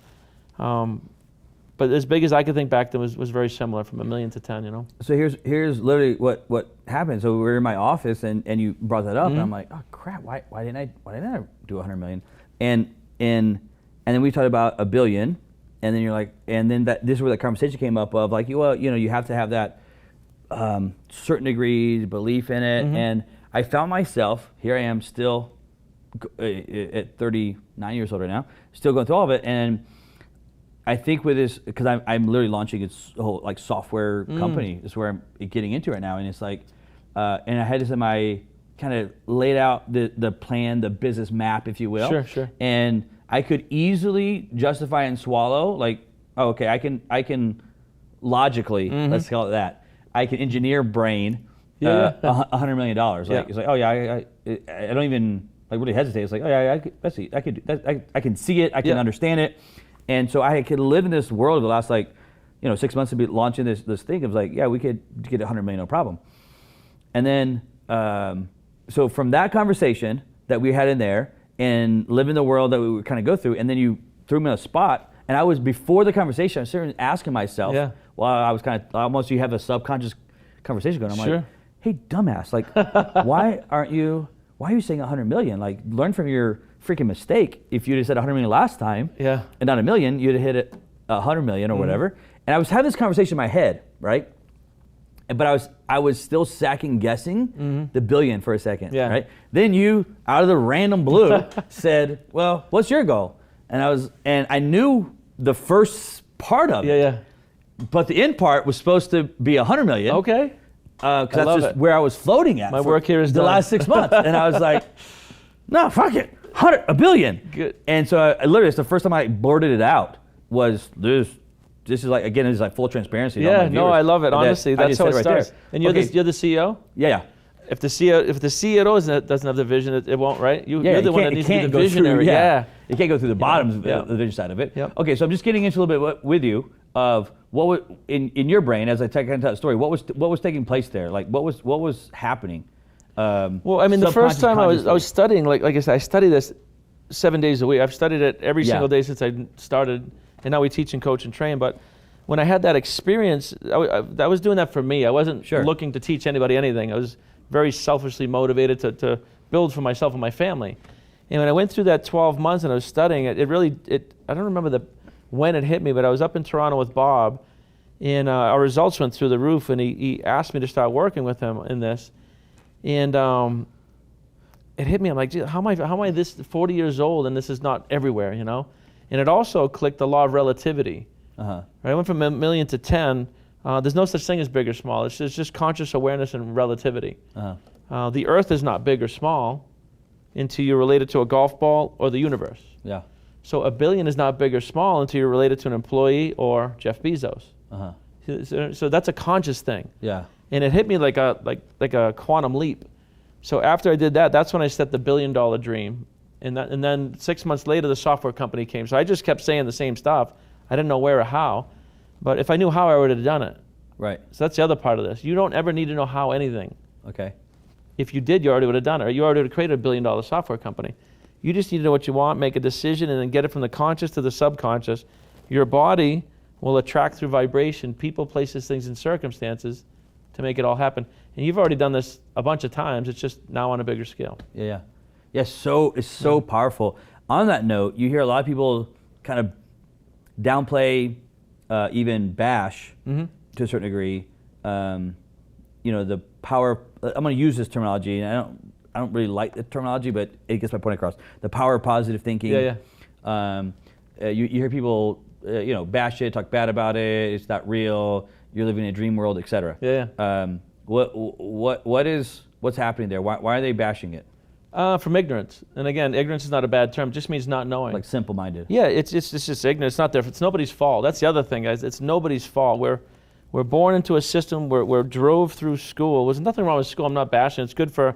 But as big as I could think back then was very similar, from $1 million to 10, So here's literally what happened. So we were in my office and you brought that up and I'm like, oh crap, why didn't I do 100 million? And then we talked about $1 billion, and then you're like, and then this is where the conversation came up of like, well, you have to have that certain degree belief in it. And I found myself, here I am still at 39 years old right now, still going through all of it. And I think with this, because I'm literally launching a whole like software company, is where I'm getting into right now. And it's like, and I had this in my kind of laid out the plan, the business map, if you will. Sure. And I could easily justify and swallow, like, oh, okay, I can logically, let's call it that, I can engineer brain $100 million. Like, it's like, oh yeah, I don't even like really hesitate. It's like, oh yeah, I can see it, I can understand it, and so I could live in this world the last 6 months to be launching this thing. It was like, yeah, we could get 100 million, no problem. And then, so from that conversation that we had in there and living the world that we would kind of go through, and then you threw me on a spot, and I was, before the conversation, I was sitting asking myself, while I was kind of, almost you have a subconscious conversation going, I'm like, hey, dumbass, like, why are you saying 100 million? Like, learn from your freaking mistake. If you'd have said 100 million last time, and not a million, you'd have hit it 100 million or whatever. And I was having this conversation in my head, right? But I was still second guessing the billion for a second, right? Then you, out of the random blue, said, well, what's your goal? And I knew the first part of it. But the end part was supposed to be 100 million. Okay. Because that's just where I was floating at. My work here is the done. last 6 months. And I was like, no, fuck it. $1 billion. Good. And so I literally, it's the first time I blurted it out was this is like, again, this is like full transparency. Yeah, no, I love it. Honestly, that's how it starts. There. And you're the CEO? Yeah. If the CEO doesn't have the vision, it won't, right? You're the one that needs to be the visionary. You can't go through the bottoms of the vision side of it. Okay, so I'm just getting into a little bit with you of what was, in your brain, as I tell the story, what was taking place there? Like, what was happening? Well, I mean, the first time I was studying, like I said, I study this 7 days a week. I've studied it every single day since I started, and now we teach and coach and train. But when I had that experience, I was doing that for me. I wasn't looking to teach anybody anything. I was very selfishly motivated to build for myself and my family. And when I went through that 12 months and I was studying, it really, I don't remember when it hit me, but I was up in Toronto with Bob, and our results went through the roof, and he asked me to start working with him in this. And it hit me. I'm like, gee, how am I this 40 years old and this is not everywhere, you know? And it also clicked the law of relativity. Right? I went from 1 million to 10. There's no such thing as big or small. It's just conscious awareness and relativity. The earth is not big or small until you're related to a golf ball or the universe. Yeah. So 1 billion is not big or small until you're related to an employee or Jeff Bezos. So that's a conscious thing. Yeah. And it hit me like a quantum leap. So after I did that, that's when I set the $1 billion dream. And then 6 months later, the software company came. So I just kept saying the same stuff. I didn't know where or how. But if I knew how, I would have done it. Right. So that's the other part of this. You don't ever need to know how anything. Okay. If you did, you already would have done it. Or you already would have created a $1 billion software company. You just need to know what you want, make a decision, and then get it from the conscious to the subconscious. Your body will attract through vibration people, places, things, and circumstances to make it all happen. And you've already done this a bunch of times. It's just now on a bigger scale. Yeah. So it's so powerful. On that note, you hear a lot of people kind of downplay, even bash to a certain degree. The power. I'm going to use this terminology, and I don't really like the terminology, but it gets my point across. The power of positive thinking. You hear people, bash it, talk bad about it. It's not real. You're living in a dream world, etc. What's happening there? Why are they bashing it? From ignorance. And again, ignorance is not a bad term. It just means not knowing. Like simple-minded. Yeah, it's just ignorance. It's not there. It's nobody's fault. That's the other thing, guys. It's nobody's fault. We're born into a system. We're drove through school. There's nothing wrong with school. I'm not bashing. It's good for,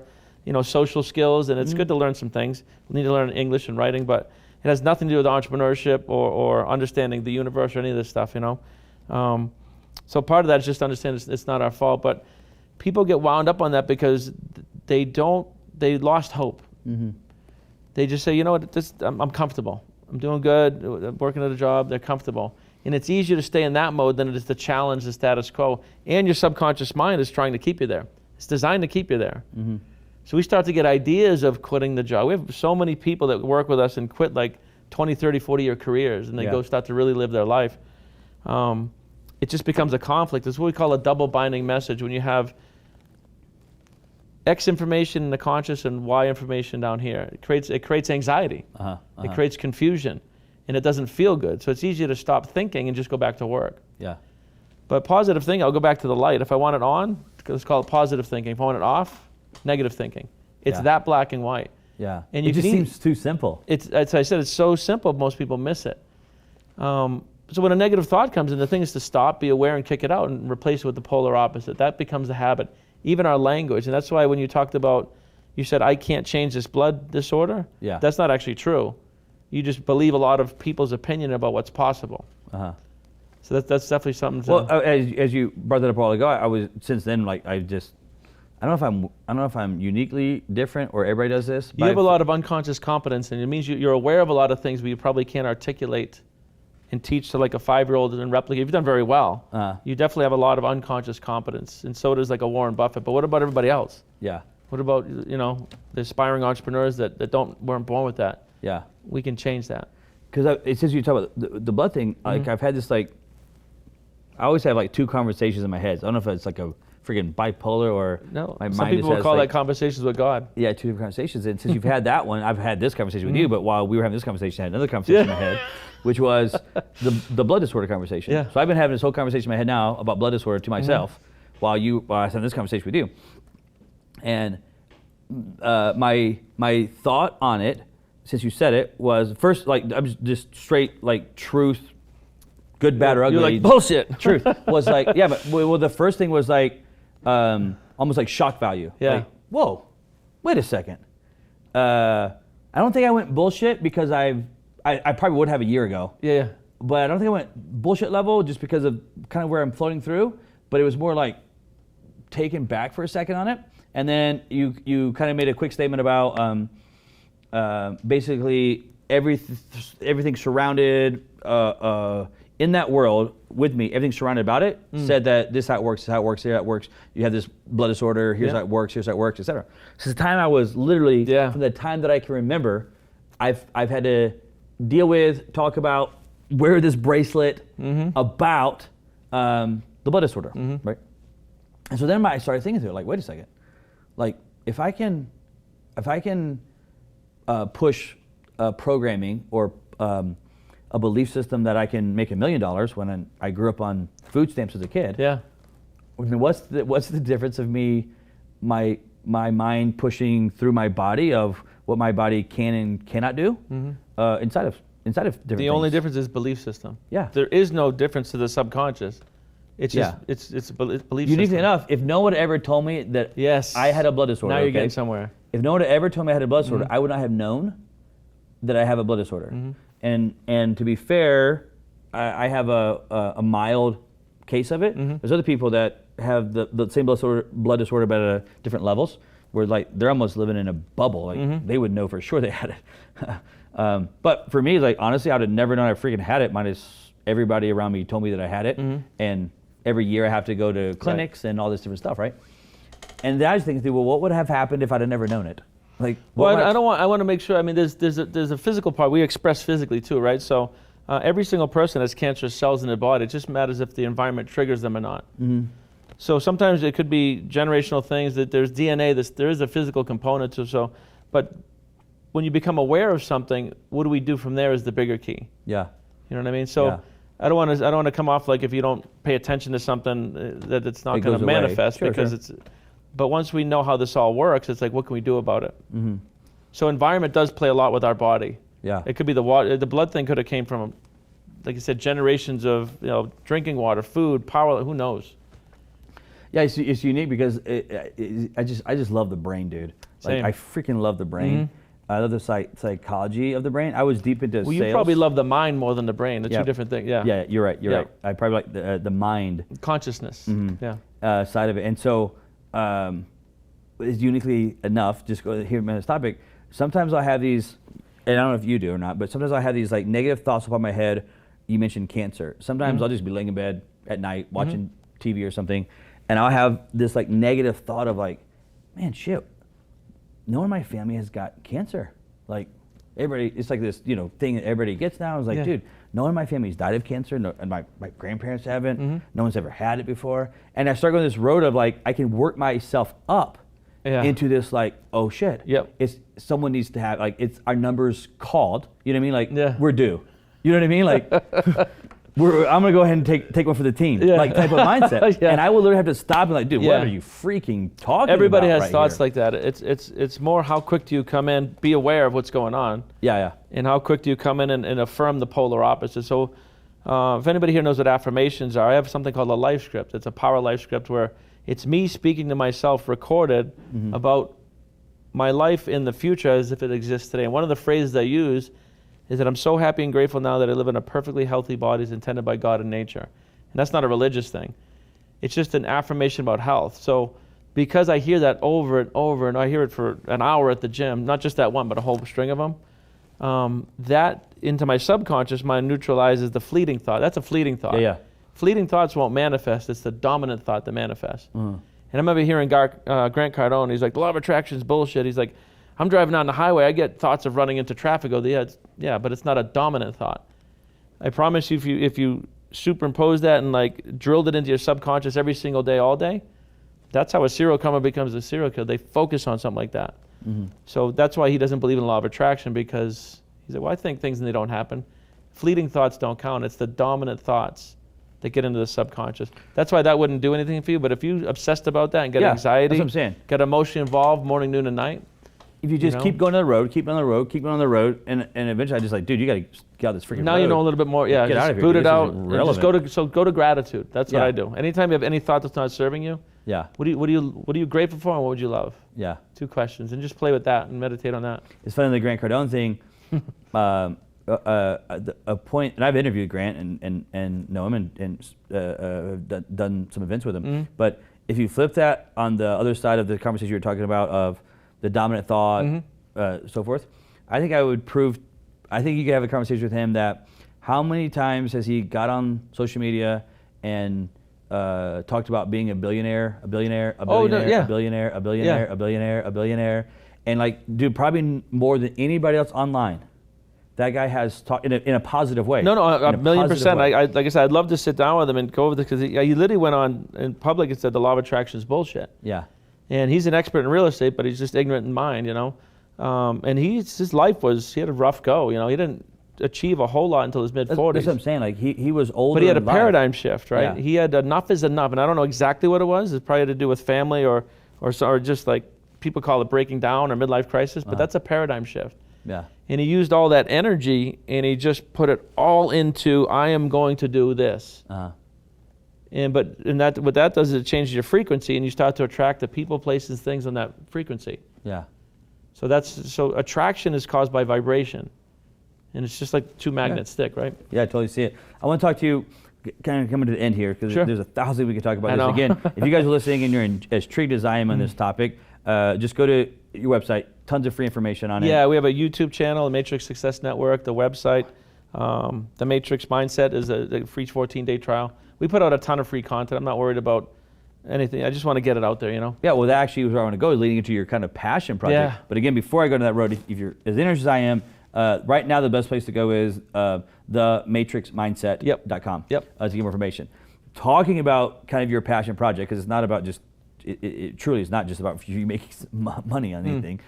social skills, and it's good to learn some things. We need to learn English and writing, but it has nothing to do with entrepreneurship or understanding the universe or any of this stuff. So part of that is just understand it's not our fault. But people get wound up on that because they lost hope. They just say, you know what, I'm comfortable. I'm doing good. I'm working at a job. They're comfortable. And it's easier to stay in that mode than it is to challenge the status quo. And your subconscious mind is trying to keep you there. It's designed to keep you there. So we start to get ideas of quitting the job. We have so many people that work with us and quit like 20, 30, 40-year careers, and they go start to really live their life. It just becomes a conflict. It's what we call a double binding message when you have X information in the conscious and Y information down here. It creates anxiety. It creates confusion, and it doesn't feel good. So it's easier to stop thinking and just go back to work. Yeah. But positive thing, I'll go back to the light. If I want it on, let's call it positive thinking. If I want it off, negative thinking. It's Yeah. that black and white. Yeah. And it you just can seems too simple. It's, as I said, it's so simple, most people miss it. So when a negative thought comes in, the thing is to stop, be aware, and kick it out and replace it with the polar opposite. That becomes the habit. Even our language, and that's why when you talked about, you said, I can't change this blood disorder. Yeah. That's not actually true. You just believe a lot of people's opinion about what's possible. Uh-huh. So that's definitely something to... Well, as you brought that up a while ago, I was, since then, like, I don't know if I'm uniquely different or everybody does this. You have a lot of unconscious competence, and it means you're aware of a lot of things, but you probably can't articulate and teach to like a 5-year-old and replicate. You've done very well. You definitely have a lot of unconscious competence, and so does like a Warren Buffett. But what about everybody else? Yeah. What about, you know, the aspiring entrepreneurs that weren't born with that? Yeah. We can change that. Because it says you talk about the blood thing. Like I've had this like, I always have like 2 conversations in my head. I don't know if it's like a freaking bipolar or No, my some mind people will has, call like, that conversations with God. Yeah, 2 different conversations. And since you've had that one, I've had this conversation with you. But while we were having this conversation, I had another conversation in my head, which was the blood disorder conversation. Yeah. So I've been having this whole conversation in my head now about blood disorder to myself while I was having this conversation with you. And my thought on it, since you said it, was first like I was just straight like truth, good, bad, or ugly. You're like, bullshit. Truth was like, yeah, but well, the first thing was like almost like shock value. Yeah. Like, whoa, wait a second. I don't think I went bullshit because I probably would have a year ago. Yeah. But I don't think I went bullshit level just because of kind of where I'm floating through. But it was more like taken back for a second on it. And then you kind of made a quick statement about basically everything surrounded in that world with me, everything surrounded about it said that this is how it works, here how it works. You have this blood disorder, here's how it works, etc. Since the time I was literally, from the time that I can remember, I've had to deal with, talk about, wear this bracelet about the blood disorder, right? And so then I started thinking through it, like, wait a second, like if I can push programming or a belief system that I can make $1 million when I grew up on food stamps as a kid. Yeah. I mean, what's the difference of me, my mind pushing through my body of what my body can and cannot do inside of different things. The only difference is belief system. Yeah. There is no difference to the subconscious. It's just it's belief Uniquely system. enough, if no one ever told me that I had a blood disorder, now you're getting somewhere. If no one had ever told me I had a blood disorder, I would not have known that I have a blood disorder. And to be fair, I have a mild case of it. There's other people that have the same blood disorder but at different levels, where like they're almost living in a bubble. Like they would know for sure they had it. But for me, like honestly, I would have never known I freaking had it, minus everybody around me told me that I had it. And every year I have to go to clinics and all this different stuff, right? And then I was thinking through, well, what would have happened if I'd have never known it? Like, well, I want to make sure. I mean, there's a physical part. We express physically too, right? So every single person has cancerous cells in their body. It just matters if the environment triggers them or not. So sometimes it could be generational things. That there's DNA. There is a physical component to so. But when you become aware of something, what do we do from there is the bigger key. Yeah. You know what I mean? So I don't want to come off like if you don't pay attention to something that it's not going to manifest because it's. But once we know how this all works, it's like, what can we do about it? So environment does play a lot with our body. Yeah. It could be the water. The blood thing could have came from, like you said, generations of drinking water, food, power. Who knows? Yeah, it's unique because I just love the brain, dude. Like Same. I freaking love the brain. I love the psychology of the brain. I was deep into Well, sales. you probably love the mind more than the brain. They're two different things. Yeah. Yeah, you're right. You're right. I probably like the mind Consciousness. side of it, and so. Is uniquely enough, just go here on this topic, sometimes I have these, and I don't know if you do or not, but sometimes I have these like negative thoughts upon my head. You mentioned cancer. Sometimes I'll just be laying in bed at night watching TV or something, and I'll have this like negative thought of like, man, shit, no one in my family has got cancer. Like everybody, it's like this thing that everybody gets now. I was like, dude, no one in my family's died of cancer, and my grandparents haven't. No one's ever had it before. And I start going this road of like, I can work myself up into this like, oh shit. It's someone needs to have, like, it's our numbers called. You know what I mean? Like, we're due. You know what I mean? Like, I'm gonna go ahead and take one for the team, like type of mindset. Yeah. And I will literally have to stop and like, dude, Yeah. what are you freaking talking Everybody about has thoughts here? like that. It's more how quick do you come in, be aware of what's going on, Yeah. and how quick do you come in and affirm the polar opposite. So if anybody here knows what affirmations are, I have something called a life script. It's a power life script where it's me speaking to myself recorded about my life in the future as if it exists today. And one of the phrases I use is that I'm so happy and grateful now that I live in a perfectly healthy body as intended by God and nature. And that's not a religious thing. It's just an affirmation about health. So because I hear that over and over, and I hear it for an hour at the gym, not just that one, but a whole string of them, that into my subconscious mind neutralizes the fleeting thought. That's a fleeting thought. Yeah. Fleeting thoughts won't manifest. It's the dominant thought that manifests. And I remember hearing Grant Cardone, he's like, the law of attraction is bullshit. He's like, I'm driving down the highway, I get thoughts of running into traffic. I go, yeah, but it's not a dominant thought. I promise you, if you superimpose that and like drilled it into your subconscious every single day, all day, that's how a serial killer becomes a serial killer. They focus on something like that. So that's why he doesn't believe in the law of attraction, because he's like, well, I think things and they don't happen. Fleeting thoughts don't count. It's the dominant thoughts that get into the subconscious. That's why that wouldn't do anything for you. But if you obsessed about that and get anxiety, that's what I'm saying. Get emotionally involved morning, noon, and night. If you just keep going on the road, keep on the road, keep on the road, and eventually I just like, dude, you got to get out of this freaking road. Now you know a little bit more. Yeah, Get just out of here, boot dude. it This out. is And just go to gratitude. That's what Yeah. I do. Anytime you have any thought that's not serving you, Yeah. what are you grateful for, and what would you love? Yeah. 2 questions, and just play with that and meditate on that. It's funny, the Grant Cardone thing. A point, and I've interviewed Grant and know him and done some events with him. But if you flip that on the other side of the conversation you were talking about of the dominant thought, so forth, I think you could have a conversation with him that how many times has he got on social media and talked about being a billionaire, a billionaire, a billionaire, yeah. a billionaire, a billionaire, Yeah. a billionaire, a billionaire, and like, dude, probably more than anybody else online. That guy has talked in a positive way. No, a million percent. way. Like I said, I'd love to sit down with him and go over this, because he literally went on in public and said the law of attraction is bullshit. Yeah. And he's an expert in real estate, but he's just ignorant in mind, you know. And his life he had a rough go, you know. He didn't achieve a whole lot until his mid-40s. That's what I'm saying. Like he was older. But he had a in life. paradigm shift, right? Yeah. He had enough is enough, and I don't know exactly what it was. It probably had to do with family or just like people call it breaking down or midlife crisis, but that's a paradigm shift. Yeah. And he used all that energy and he just put it all into, I am going to do this. What that does is it changes your frequency, and you start to attract the people, places, things on that frequency. Yeah. So attraction is caused by vibration, and it's just like 2 magnets stick, right? Yeah, I totally see it. I want to talk to you, kind of coming to the end here, because there's 1,000 we could talk about I this. know. Again, if you guys are listening and you're as intrigued as I am on this topic, just go to your website. Tons of free information on it. Yeah, we have a YouTube channel, the Matrix Success Network, the website. The Matrix Mindset is a free 14-day trial. We put out a ton of free content. I'm not worried about anything. I just want to get it out there, you know? Yeah, well, that actually is where I want to go, leading into your kind of passion project. Yeah. But again, before I go to that road, if you're as interested as I am, right now the best place to go is thematrixmindset.com Yep. To get more information. Talking about kind of your passion project, because it's not about just, it truly is not just about you making money on anything.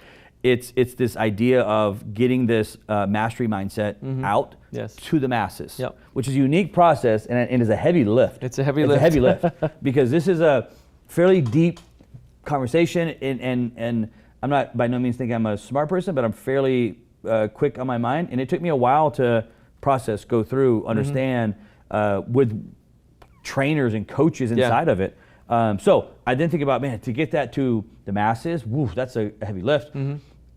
It's this idea of getting this mastery mindset out to the masses, which is a unique process and is a heavy lift. It's a heavy lift. It's a heavy lift because this is a fairly deep conversation, and I'm not by no means thinking I'm a smart person, but I'm fairly quick on my mind, and it took me a while to process, go through, understand with trainers and coaches inside of it. So I then think about, man, to get that to the masses, woo, that's a heavy lift.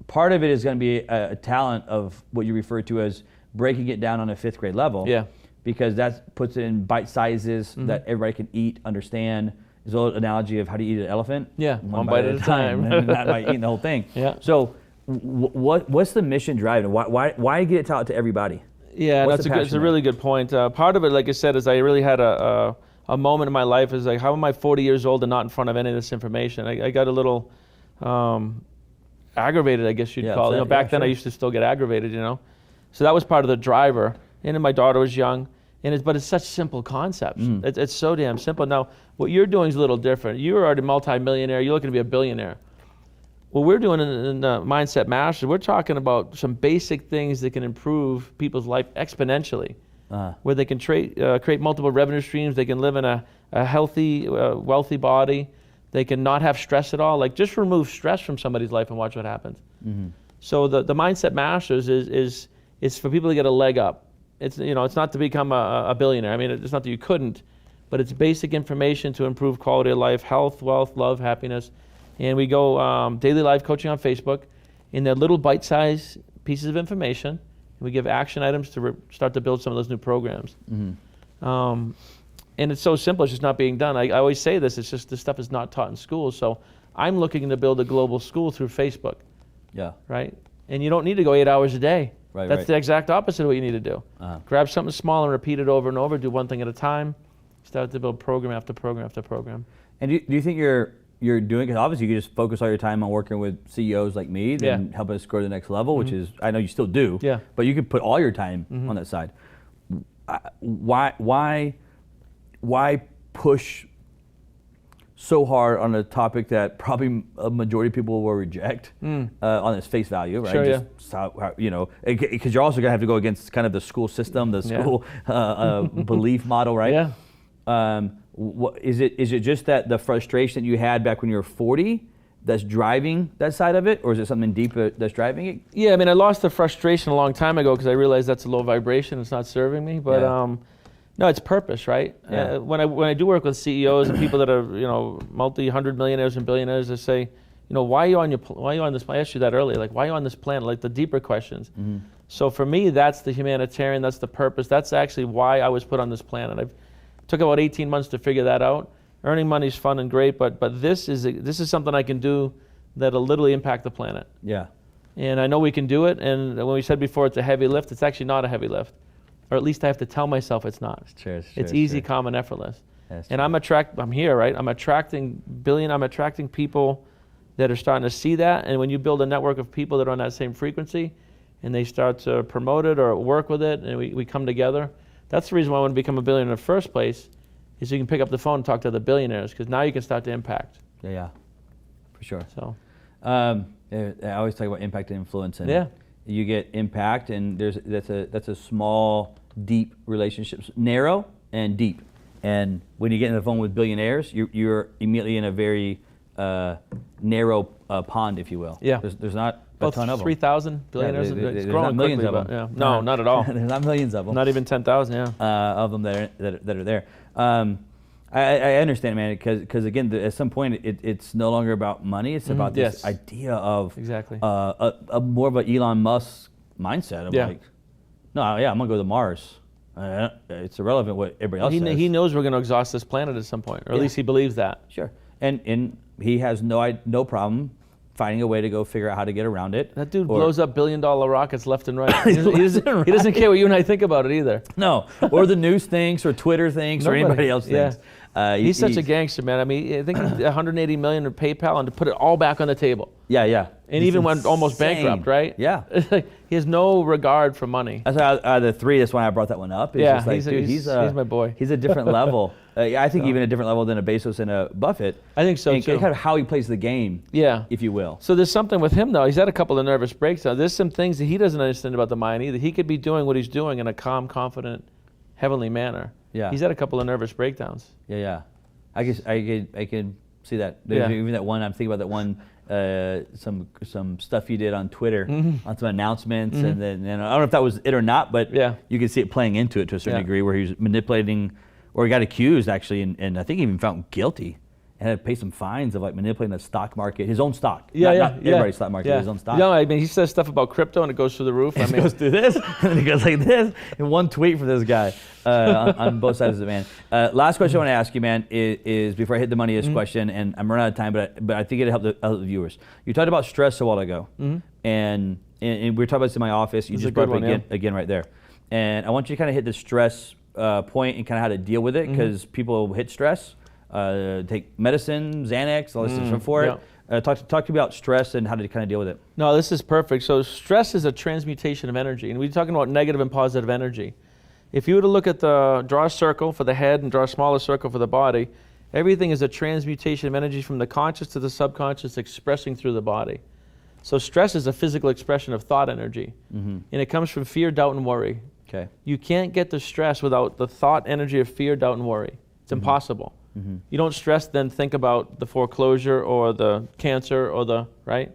Part of it is going to be a talent of what you refer to as breaking it down on a 5th grade level. Yeah. Because that puts it in bite sizes that everybody can eat, understand. There's a little analogy of how do you eat an elephant? Yeah, one bite at a time. Not by eating the whole thing. Yeah. So what's the mission driving? Why get it taught to everybody? Yeah, it's a really good point. Part of it, like I said, is I really had a moment in my life is like, how am I 40 years old and not in front of any of this information? I got a little aggravated, I guess you'd call it. You know, back then I used to still get aggravated, you know. So that was part of the driver. And then my daughter was young, but it's such simple concepts. It's so damn simple. Now, what you're doing is a little different. You're already multi-millionaire. You're looking to be a billionaire. What we're doing in Mindset Master, we're talking about some basic things that can improve people's life exponentially. where they can create multiple revenue streams. They can live in a healthy, wealthy body. They can not have stress at all. Like, just remove stress from somebody's life and watch what happens. So the Mindset Masters is for people to get a leg up. It's not to become a billionaire. I mean, it's not that you couldn't, but it's basic information to improve quality of life, health, wealth, love, happiness. And we go daily life coaching on Facebook. In their little bite-sized pieces of information, and we give action items to start to build some of those new programs. And it's so simple, it's just not being done. I always say this, it's just this stuff is not taught in schools. So I'm looking to build a global school through Facebook. Yeah. Right? And you don't need to go 8 hours a day. Right, That's the exact opposite of what you need to do. Grab something small and repeat it over and over, do one thing at a time, start to build program after program after program. And do you think you're doing, because obviously you can just focus all your time on working with CEOs like me and help us go to the next level, which is, I know you still do, but you could put all your time on that side. Why push so hard on a topic that probably a majority of people will reject on its face value, right? Sure, Because you're also going to have to go against kind of the school system, the school belief model, right? Yeah. Is it just that the frustration you had back when you were 40 that's driving that side of it, or is it something deeper that's driving it? Yeah, I mean, I lost the frustration a long time ago because I realized that's a low vibration, it's not serving me, but no, it's purpose, right? Yeah. When I do work with CEOs and people that are, multi-hundred millionaires and billionaires, I say, why are you on this? I asked you that earlier, like, why are you on this planet? Like the deeper questions. So for me, that's the humanitarian, that's the purpose. That's actually why I was put on this planet. It took about 18 months to figure that out. Earning money is fun and great, but this is something I can do that'll literally impact the planet. Yeah. And I know we can do it. And when we said before it's a heavy lift, it's actually not a heavy lift. Or at least I have to tell myself it's not. It's easy, calm, and effortless. And I'm here, right? I'm attracting people that are starting to see that. And when you build a network of people that are on that same frequency, and they start to promote it or work with it, and we come together, that's the reason why I want to become a billionaire in the first place, is so you can pick up the phone and talk to other billionaires, because now you can start to impact. Yeah, for sure. So, I always talk about impact and influence, and you get impact, and that's a small, deep relationship, narrow and deep. And when you get in the phone with billionaires, you're immediately in a very narrow pond, if you will. Yeah. There's not a ton of them. 3,000 billionaires. There's growing not millions quickly, of them. Yeah. No, not at all. There's not millions of them. Not even 10,000. Yeah. Of them that are there. I understand, man, because again, at some point, it's no longer about money. It's about this idea of a more of an Elon Musk mindset of like, I'm gonna go to Mars. It's irrelevant what everybody else says. He knows we're going to exhaust this planet at some point, or at least he believes that. Sure, and he has no problem finding a way to go figure out how to get around it. That dude blows up billion-dollar rockets left and right. He doesn't care what you and I think about it either. No, or the news thinks, or Twitter thinks, or anybody else thinks. He's such a gangster, man. I mean, I think 180 million in PayPal, and to put it all back on the table. Yeah. And even went almost bankrupt, right? Yeah. He has no regard for money. That's why the three. That's why I brought that one up. It's just like, he's my boy. He's a different level. I think even a different level than a Bezos and a Buffett. I think so too. Kind of how he plays the game. Yeah. If you will. So there's something with him though. He's had a couple of nervous breakdowns. There's some things that he doesn't understand about the mind either. He could be doing what he's doing in a calm, confident, heavenly manner. Yeah. He's had a couple of nervous breakdowns. Yeah. I guess I could see that. Even that one. I'm thinking about that one. Some stuff you did on Twitter on some announcements, and then I don't know if that was it or not, but you could see it playing into it to a certain degree, where he was manipulating, or he got accused actually, and I think even found guilty, and had to pay some fines of like manipulating the stock market, his own stock. Not everybody's stock market, his own stock. No, I mean he says stuff about crypto and it goes through the roof. It goes through this, and then it goes like this, and one tweet from this guy on both sides of it, man. Last question I want to ask you, man, is before I hit the moneyest question, and I'm running out of time, but I think it'll help the viewers. You talked about stress a while ago, and we were talking about this in my office. You just brought it up again right there, and I want you to kind of hit the stress point and kind of how to deal with it, because people hit stress. Take medicine, Xanax, all this stuff for it. Talk to me about stress and how to kind of deal with it. No, this is perfect. So stress is a transmutation of energy, and we're talking about negative and positive energy. If you were to look at draw a circle for the head and draw a smaller circle for the body, everything is a transmutation of energy from the conscious to the subconscious expressing through the body. So stress is a physical expression of thought energy, and it comes from fear, doubt, and worry. Okay. You can't get to stress without the thought energy of fear, doubt, and worry. It's impossible. You don't stress, then think about the foreclosure or the cancer or the, right?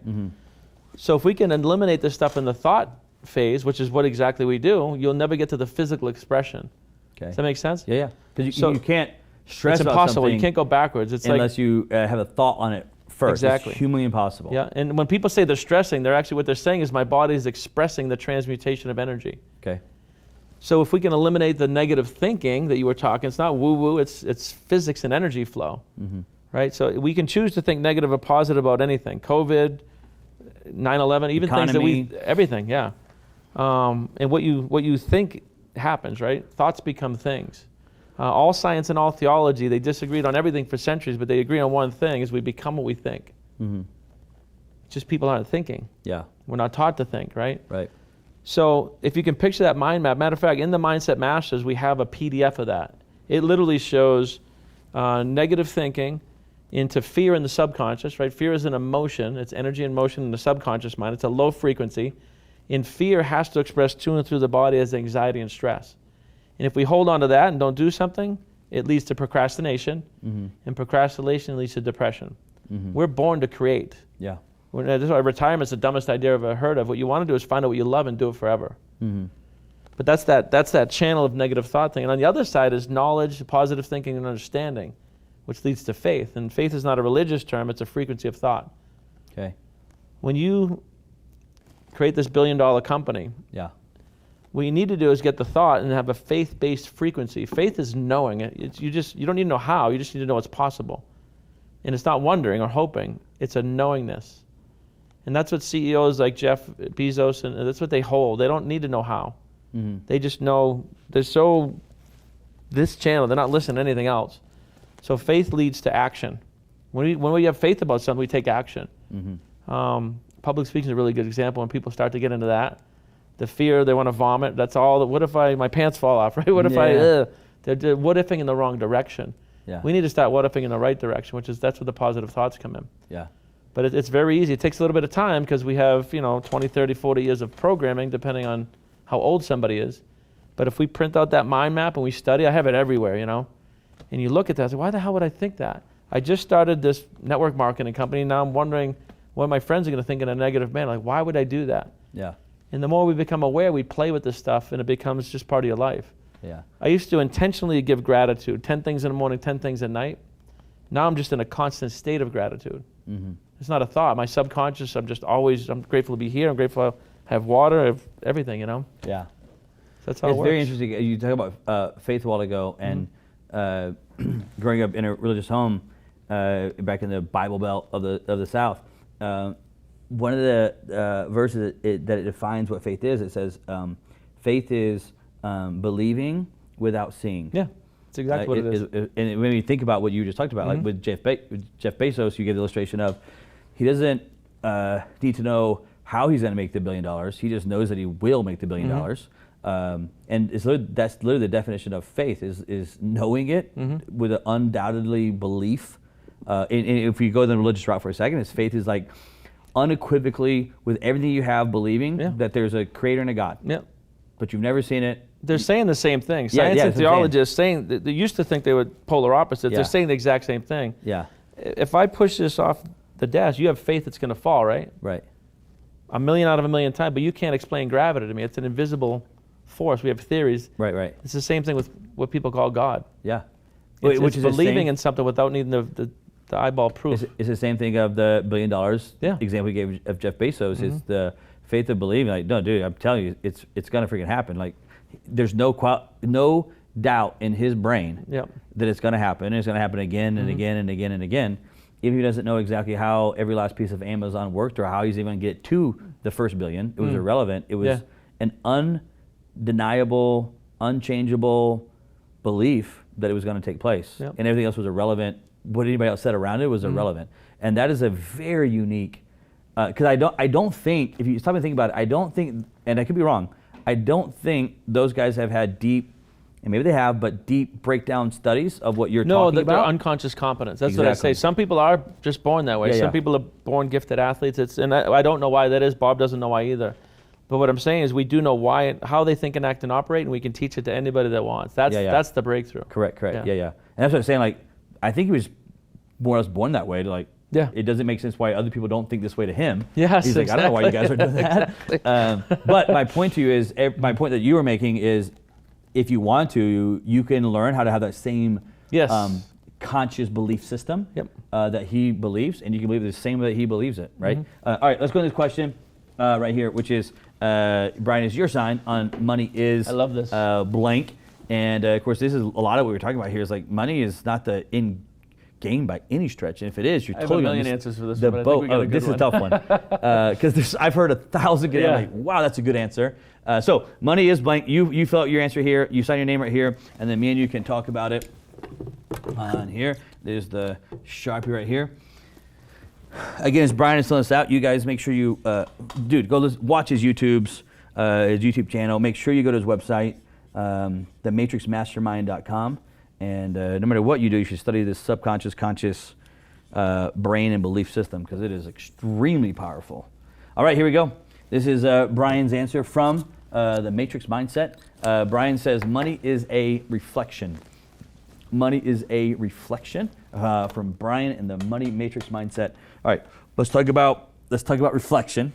So if we can eliminate this stuff in the thought phase, which is what exactly we do, you'll never get to the physical expression. Okay. Does that make sense? Yeah. Because you can't stress It's about impossible. something You can't go backwards. It's unless you have a thought on it first. Exactly. It's humanly impossible. Yeah, and when people say they're stressing, they're actually, what they're saying is my body is expressing the transmutation of energy. Okay. So if we can eliminate the negative thinking that you were talking, it's not woo-woo, it's physics and energy flow, right? So we can choose to think negative or positive about anything. COVID, 9/11, even Economy. things that everything, yeah. And what you think happens, right? Thoughts become things. All science and all theology, they disagreed on everything for centuries, but they agree on one thing, is we become what we think. Just people aren't thinking. Yeah. We're not taught to think, right? Right. So if you can picture that mind map, matter of fact, in the Mindset Masters, we have a PDF of that. It literally shows negative thinking into fear in the subconscious, right? Fear is an emotion. It's energy and motion in the subconscious mind. It's a low frequency. And fear has to express to and through the body as anxiety and stress. And if we hold on to that and don't do something, it leads to procrastination. And procrastination leads to depression. We're born to create. Yeah. That's why retirement's the dumbest idea I've ever heard of. What you want to do is find out what you love and do it forever. But that's that channel of negative thought thing. And on the other side is knowledge, positive thinking, and understanding, which leads to faith. And faith is not a religious term, it's a frequency of thought. Okay. When you create this billion-dollar company, Yeah. what you need to do is get the thought and have a faith-based frequency. Faith is knowing it. You don't need to know how, you just need to know it's possible. And it's not wondering or hoping, it's a knowingness. And that's what CEOs like Jeff Bezos, and that's what they hold. They don't need to know how. They just know this channel, they're not listening to anything else. So faith leads to action. When we have faith about something, we take action. Public speaking is a really good example when people start to get into that. The fear, they want to vomit, that's all. What if my pants fall off, right? What if they're what-ifing in the wrong direction. Yeah. We need to start what-ifing in the right direction, that's where the positive thoughts come in. Yeah. But it's very easy. It takes a little bit of time because we have 20, 30, 40 years of programming depending on how old somebody is. But if we print out that mind map and we study, I have it everywhere, and you look at that, I say, why the hell would I think that? I just started this network marketing company. Now I'm wondering what my friends are going to think in a negative manner. Like, why would I do that? Yeah. And the more we become aware, we play with this stuff and it becomes just part of your life. Yeah. I used to intentionally give gratitude, 10 things in the morning, 10 things at night. Now I'm just in a constant state of gratitude. It's not a thought. My subconscious, I'm grateful to be here. I'm grateful to have water, have everything, Yeah. So that's how it It's works. very interesting. You talk about faith a while ago, and growing up in a religious home back in the Bible Belt of the South. One of the verses that it defines what faith is, it says, faith is believing without seeing. Yeah, that's exactly what it is. And when you think about what you just talked about, like with Jeff Bezos, you gave the illustration of he doesn't need to know how he's going to make the $1 billion. He just knows that he will make the $1 billion. And that's literally the definition of faith is knowing it with an undoubtedly belief. And if we go the religious route for a second, faith is like unequivocally with everything you have believing that there's a creator and a God. Yeah. But you've never seen it. They're saying the same thing. Science and theology is saying, they used to think they were polar opposites. They're saying the exact same thing. Yeah. If I push this off the desk, you have faith it's going to fall, right? Right. 1 million out of 1 million times, but you can't explain gravity to me. It's an invisible force. We have theories. Right. It's the same thing with what people call God. Yeah. It's Which is believing in something without needing the eyeball proof. It's the same thing of the $1 billion example we gave of Jeff Bezos. It's the faith of believing. Like, no, dude, I'm telling you, it's gonna freaking happen. Like, there's no doubt in his brain that it's gonna happen. And it's gonna happen again and again and again and again. If he doesn't know exactly how every last piece of Amazon worked or how he's even gonna get to the first billion, it was irrelevant. It was an undeniable, unchangeable belief that it was going to take place, and everything else was irrelevant. What anybody else said around it was irrelevant, and that is a very unique. Because I don't think, if you stop and think about it, I don't think, and I could be wrong, I don't think those guys have had deep, and maybe they have, but deep breakdown studies of what you're talking about. No, they're unconscious competence. That's what I say. Some people are just born that way. Some people are born gifted athletes. And I don't know why that is. Bob doesn't know why either. But what I'm saying is we do know how they think and act and operate, and we can teach it to anybody that wants. That's the breakthrough. Correct. Yeah. And that's what I'm saying. Like, I think he was more or less born that way. To like, it doesn't make sense why other people don't think this way to him. Yes, he's like, I don't know why you guys are doing that. But my point to you is, my point that you were making is, if you want to, you can learn how to have that same conscious belief system that he believes, and you can believe the same way that he believes it, right? All right, let's go to this question right here, which is, Brian, is your sign on money is I love this. blank. And of course, this is a lot of what we're talking about here is like money is not the end game by any stretch. And if it is, you're totally I have a million answers for this the one, but boat. I think we got a good this is a tough one. Because I've heard 1,000 good. I'm like, wow, that's a good answer. So money is blank. You fill out your answer here. You sign your name right here, and then me and you can talk about it on here. There's the Sharpie right here. Again, as Brian is filling this out, you guys make sure you, go watch his YouTube channel. Make sure you go to his website, thematrixmastermind.com. And no matter what you do, you should study this subconscious, conscious brain and belief system, because it is extremely powerful. All right, here we go. This is Brian's answer from the Matrix Mindset. Brian says money is a reflection. Money is a reflection from Brian and the Money Matrix Mindset. All right, let's talk about reflection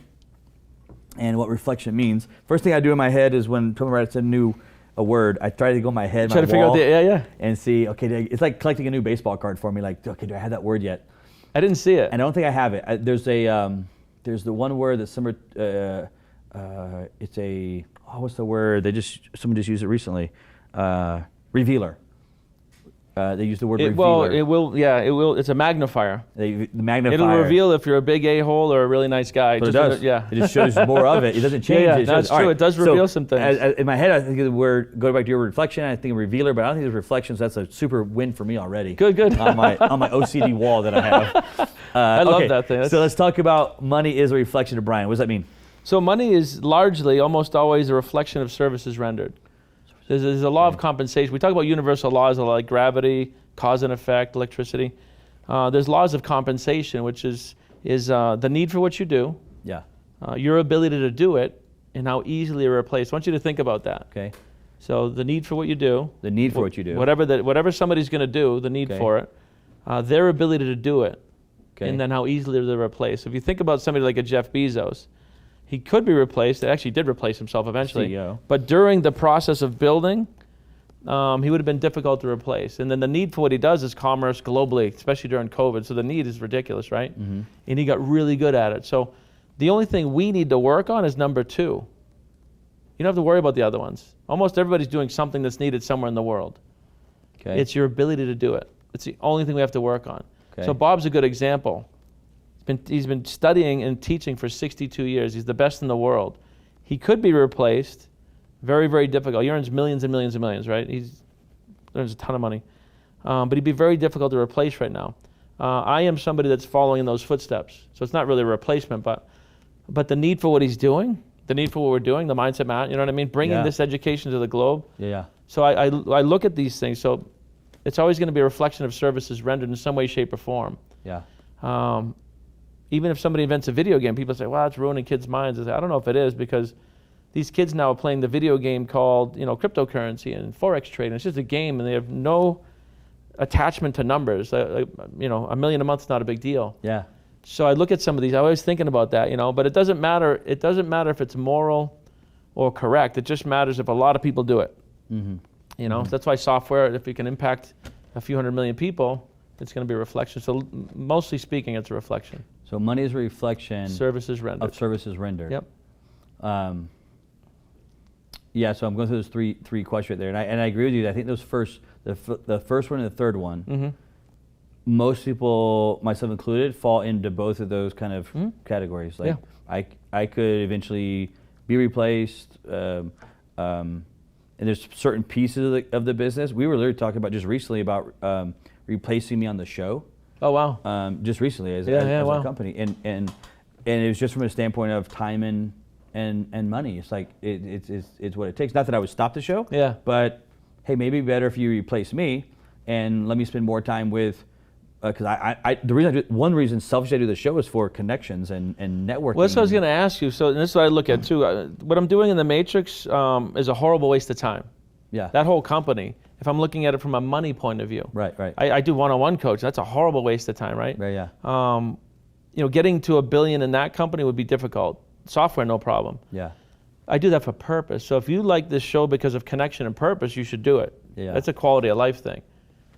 and what reflection means. First thing I do in my head is when someone writes a word, I try to go in my head, try to figure out and see. Okay, it's like collecting a new baseball card for me. Like, okay, do I have that word yet? I didn't see it. And I don't think I have it. There's the one word that's similar. It's a what's the word? Someone just used it recently. Revealer. They use the word revealer. Well, it will. It's a magnifier. The magnifier. It'll reveal if you're a big a-hole or a really nice guy. But it does. It just shows more of it. It doesn't change it. That's true. Right. It does reveal some things. In my head, I think of the word, go back to your word reflection, I think of revealer, but I don't think there's reflections. That's a super win for me already. Good. on my OCD wall that I have. I love that thing. So let's talk about money is a reflection of Brian. What does that mean? So money is largely, almost always, a reflection of services rendered. There's a law of compensation. We talk about universal laws like gravity, cause and effect, electricity. There's laws of compensation, which is the need for what you do, your ability to do it, and how easily you're replaced. I want you to think about that. Okay. So the need for what you do. The need for what you do. Whatever somebody's going to do, the need for it, their ability to do it, and then how easily they're replaced. If you think about somebody like a Jeff Bezos, he could be replaced. He actually did replace himself eventually. CEO. But during the process of building, he would have been difficult to replace. And then the need for what he does is commerce globally, especially during COVID. So the need is ridiculous, right? Mm-hmm. And he got really good at it. So the only thing we need to work on is number 2. You don't have to worry about the other ones. Almost everybody's doing something that's needed somewhere in the world. Okay. It's your ability to do it. It's the only thing we have to work on. Okay. So Bob's a good example. He's been studying and teaching for 62 years. He's the best in the world. He could be replaced. Very, very difficult. He earns millions and millions and millions, right? He earns a ton of money. But he'd be very difficult to replace right now. I am somebody that's following in those footsteps. So it's not really a replacement, but the need for what he's doing, the need for what we're doing, the mindset, you know what I mean? Bringing this education to the globe. Yeah. So I look at these things. So it's always going to be a reflection of services rendered in some way, shape, or form. Yeah. Even if somebody invents a video game, people say, "Wow, it's ruining kids' minds." I say, I don't know if it is, because these kids now are playing the video game called, cryptocurrency and forex trading. It's just a game, and they have no attachment to numbers. $1 million a month is not a big deal. Yeah. So I look at some of these. I was thinking about that, but it doesn't matter. It doesn't matter if it's moral or correct. It just matters if a lot of people do it. Mm-hmm. So that's why software, if it can impact a few 100 million people, it's going to be a reflection. So mostly speaking, it's a reflection. So money is a reflection services rendered. Of services rendered. Yep. So I'm going through those three questions right there, and I agree with you. I think those the first one and the third one, mm-hmm. most people, myself included, fall into both of those kind of categories. Like I could eventually be replaced, and there's certain pieces of the business. We were literally talking about just recently about replacing me on the show. Oh wow! Just recently as a company, and it was just from a standpoint of time and money. It's like it's what it takes. Not that I would stop the show. Yeah. But hey, maybe better if you replace me and let me spend more time with because one reason selfishly I do the show is for connections and networking. Well, that's what I was going to ask you. So, and this is what I look at too. What I'm doing in the Matrix is a horrible waste of time. Yeah. That whole company, if I'm looking at it from a money point of view. Right. I do one-on-one coach. That's a horrible waste of time, right? Right, yeah. Getting to $1 billion in that company would be difficult. Software, no problem. Yeah. I do that for purpose. So if you like this show because of connection and purpose, you should do it. Yeah. That's a quality of life thing.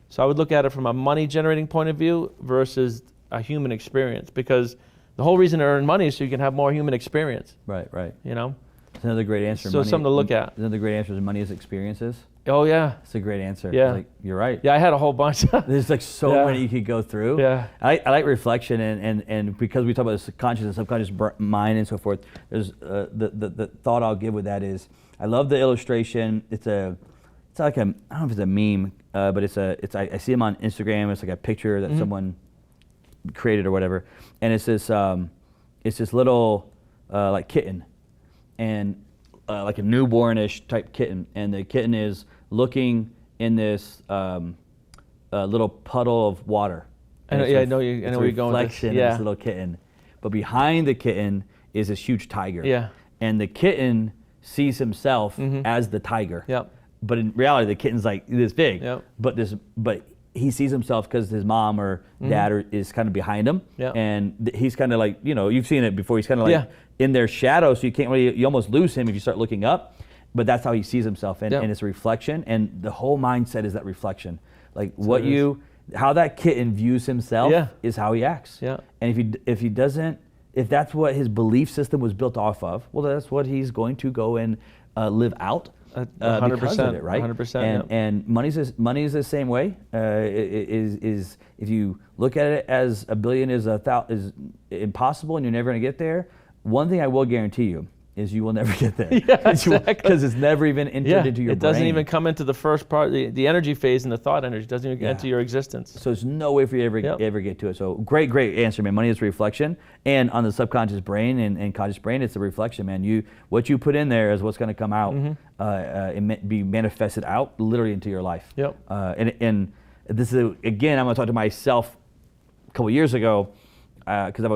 So I would look at it from a money generating point of view versus a human experience, because the whole reason to earn money is so you can have more human experience. Right. It's another great answer. So something to look at. Another great answer is money is experiences. Oh yeah. It's a great answer. Yeah. Like, you're right. Yeah, I had a whole bunch. There's like so many you could go through. Yeah. I like reflection and because we talk about the conscious and subconscious mind and so forth, there's the thought I'll give with that is, I love the illustration. It's like I don't know if it's a meme, but I see them on Instagram. It's like a picture that someone created or whatever, and it's this little like kitten, and like a newbornish type kitten, and the kitten is looking in this little puddle of water. I know where you're going with this. Reflection of this little kitten, but behind the kitten is this huge tiger. Yeah. And the kitten sees himself as the tiger. Yep. But in reality, the kitten's like this big. Yep. But he sees himself because his mom or dad is kind of behind him. Yep. And he's kind of like, you've seen it before. He's kind of like in their shadow, so you almost lose him if you start looking up. But that's how he sees himself, and it's a reflection. And the whole mindset is that reflection. Like how that kitten views himself is how he acts. Yeah. And if that's what his belief system was built off of, well, that's what he's going to go and live out. 100%, because of it, right? 100%. And money's the same way. Is if you look at it as $1 billion is impossible and you're never going to get there, one thing I will guarantee you is you will never get there. Yeah, exactly. Because it's never even entered into your brain. It doesn't even come into the first part, the energy phase and the thought energy. It doesn't even enter your existence. So there's no way for you to ever get to it. So great answer, man. Money is reflection. And on the subconscious brain and conscious brain, it's a reflection, man. What you put in there is what's going to come out and be manifested out literally into your life. Yep. And this is, again, I'm going to talk to myself a couple years ago, because if I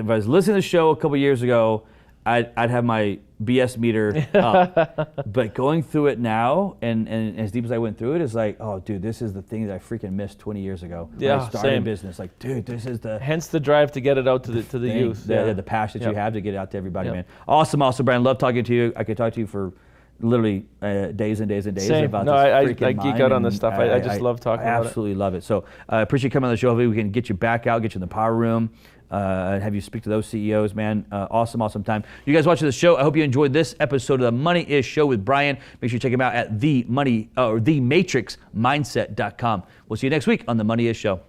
was listening to the show a couple years ago, I'd have my BS meter up. But going through it now, and as deep as I went through it, it's like, oh, dude, this is the thing that I freaking missed 20 years ago when I started in business. Like, dude, this is the... Hence the drive to get it out to the youth. The passion that you have to get it out to everybody, man. Awesome, Brian. Love talking to you. I could talk to you for literally days and days and days about this freaking I geek out on this stuff. I just love talking about it. I absolutely love it. So I appreciate you coming on the show. Hopefully we can get you back out, get you in the power room, have you speak to those CEOs, man. Awesome time. You guys watching the show, I hope you enjoyed this episode of the Money Is Show with Brian. Make sure you check him out at thematrixmindset.com. We'll see you next week on the Money Is Show.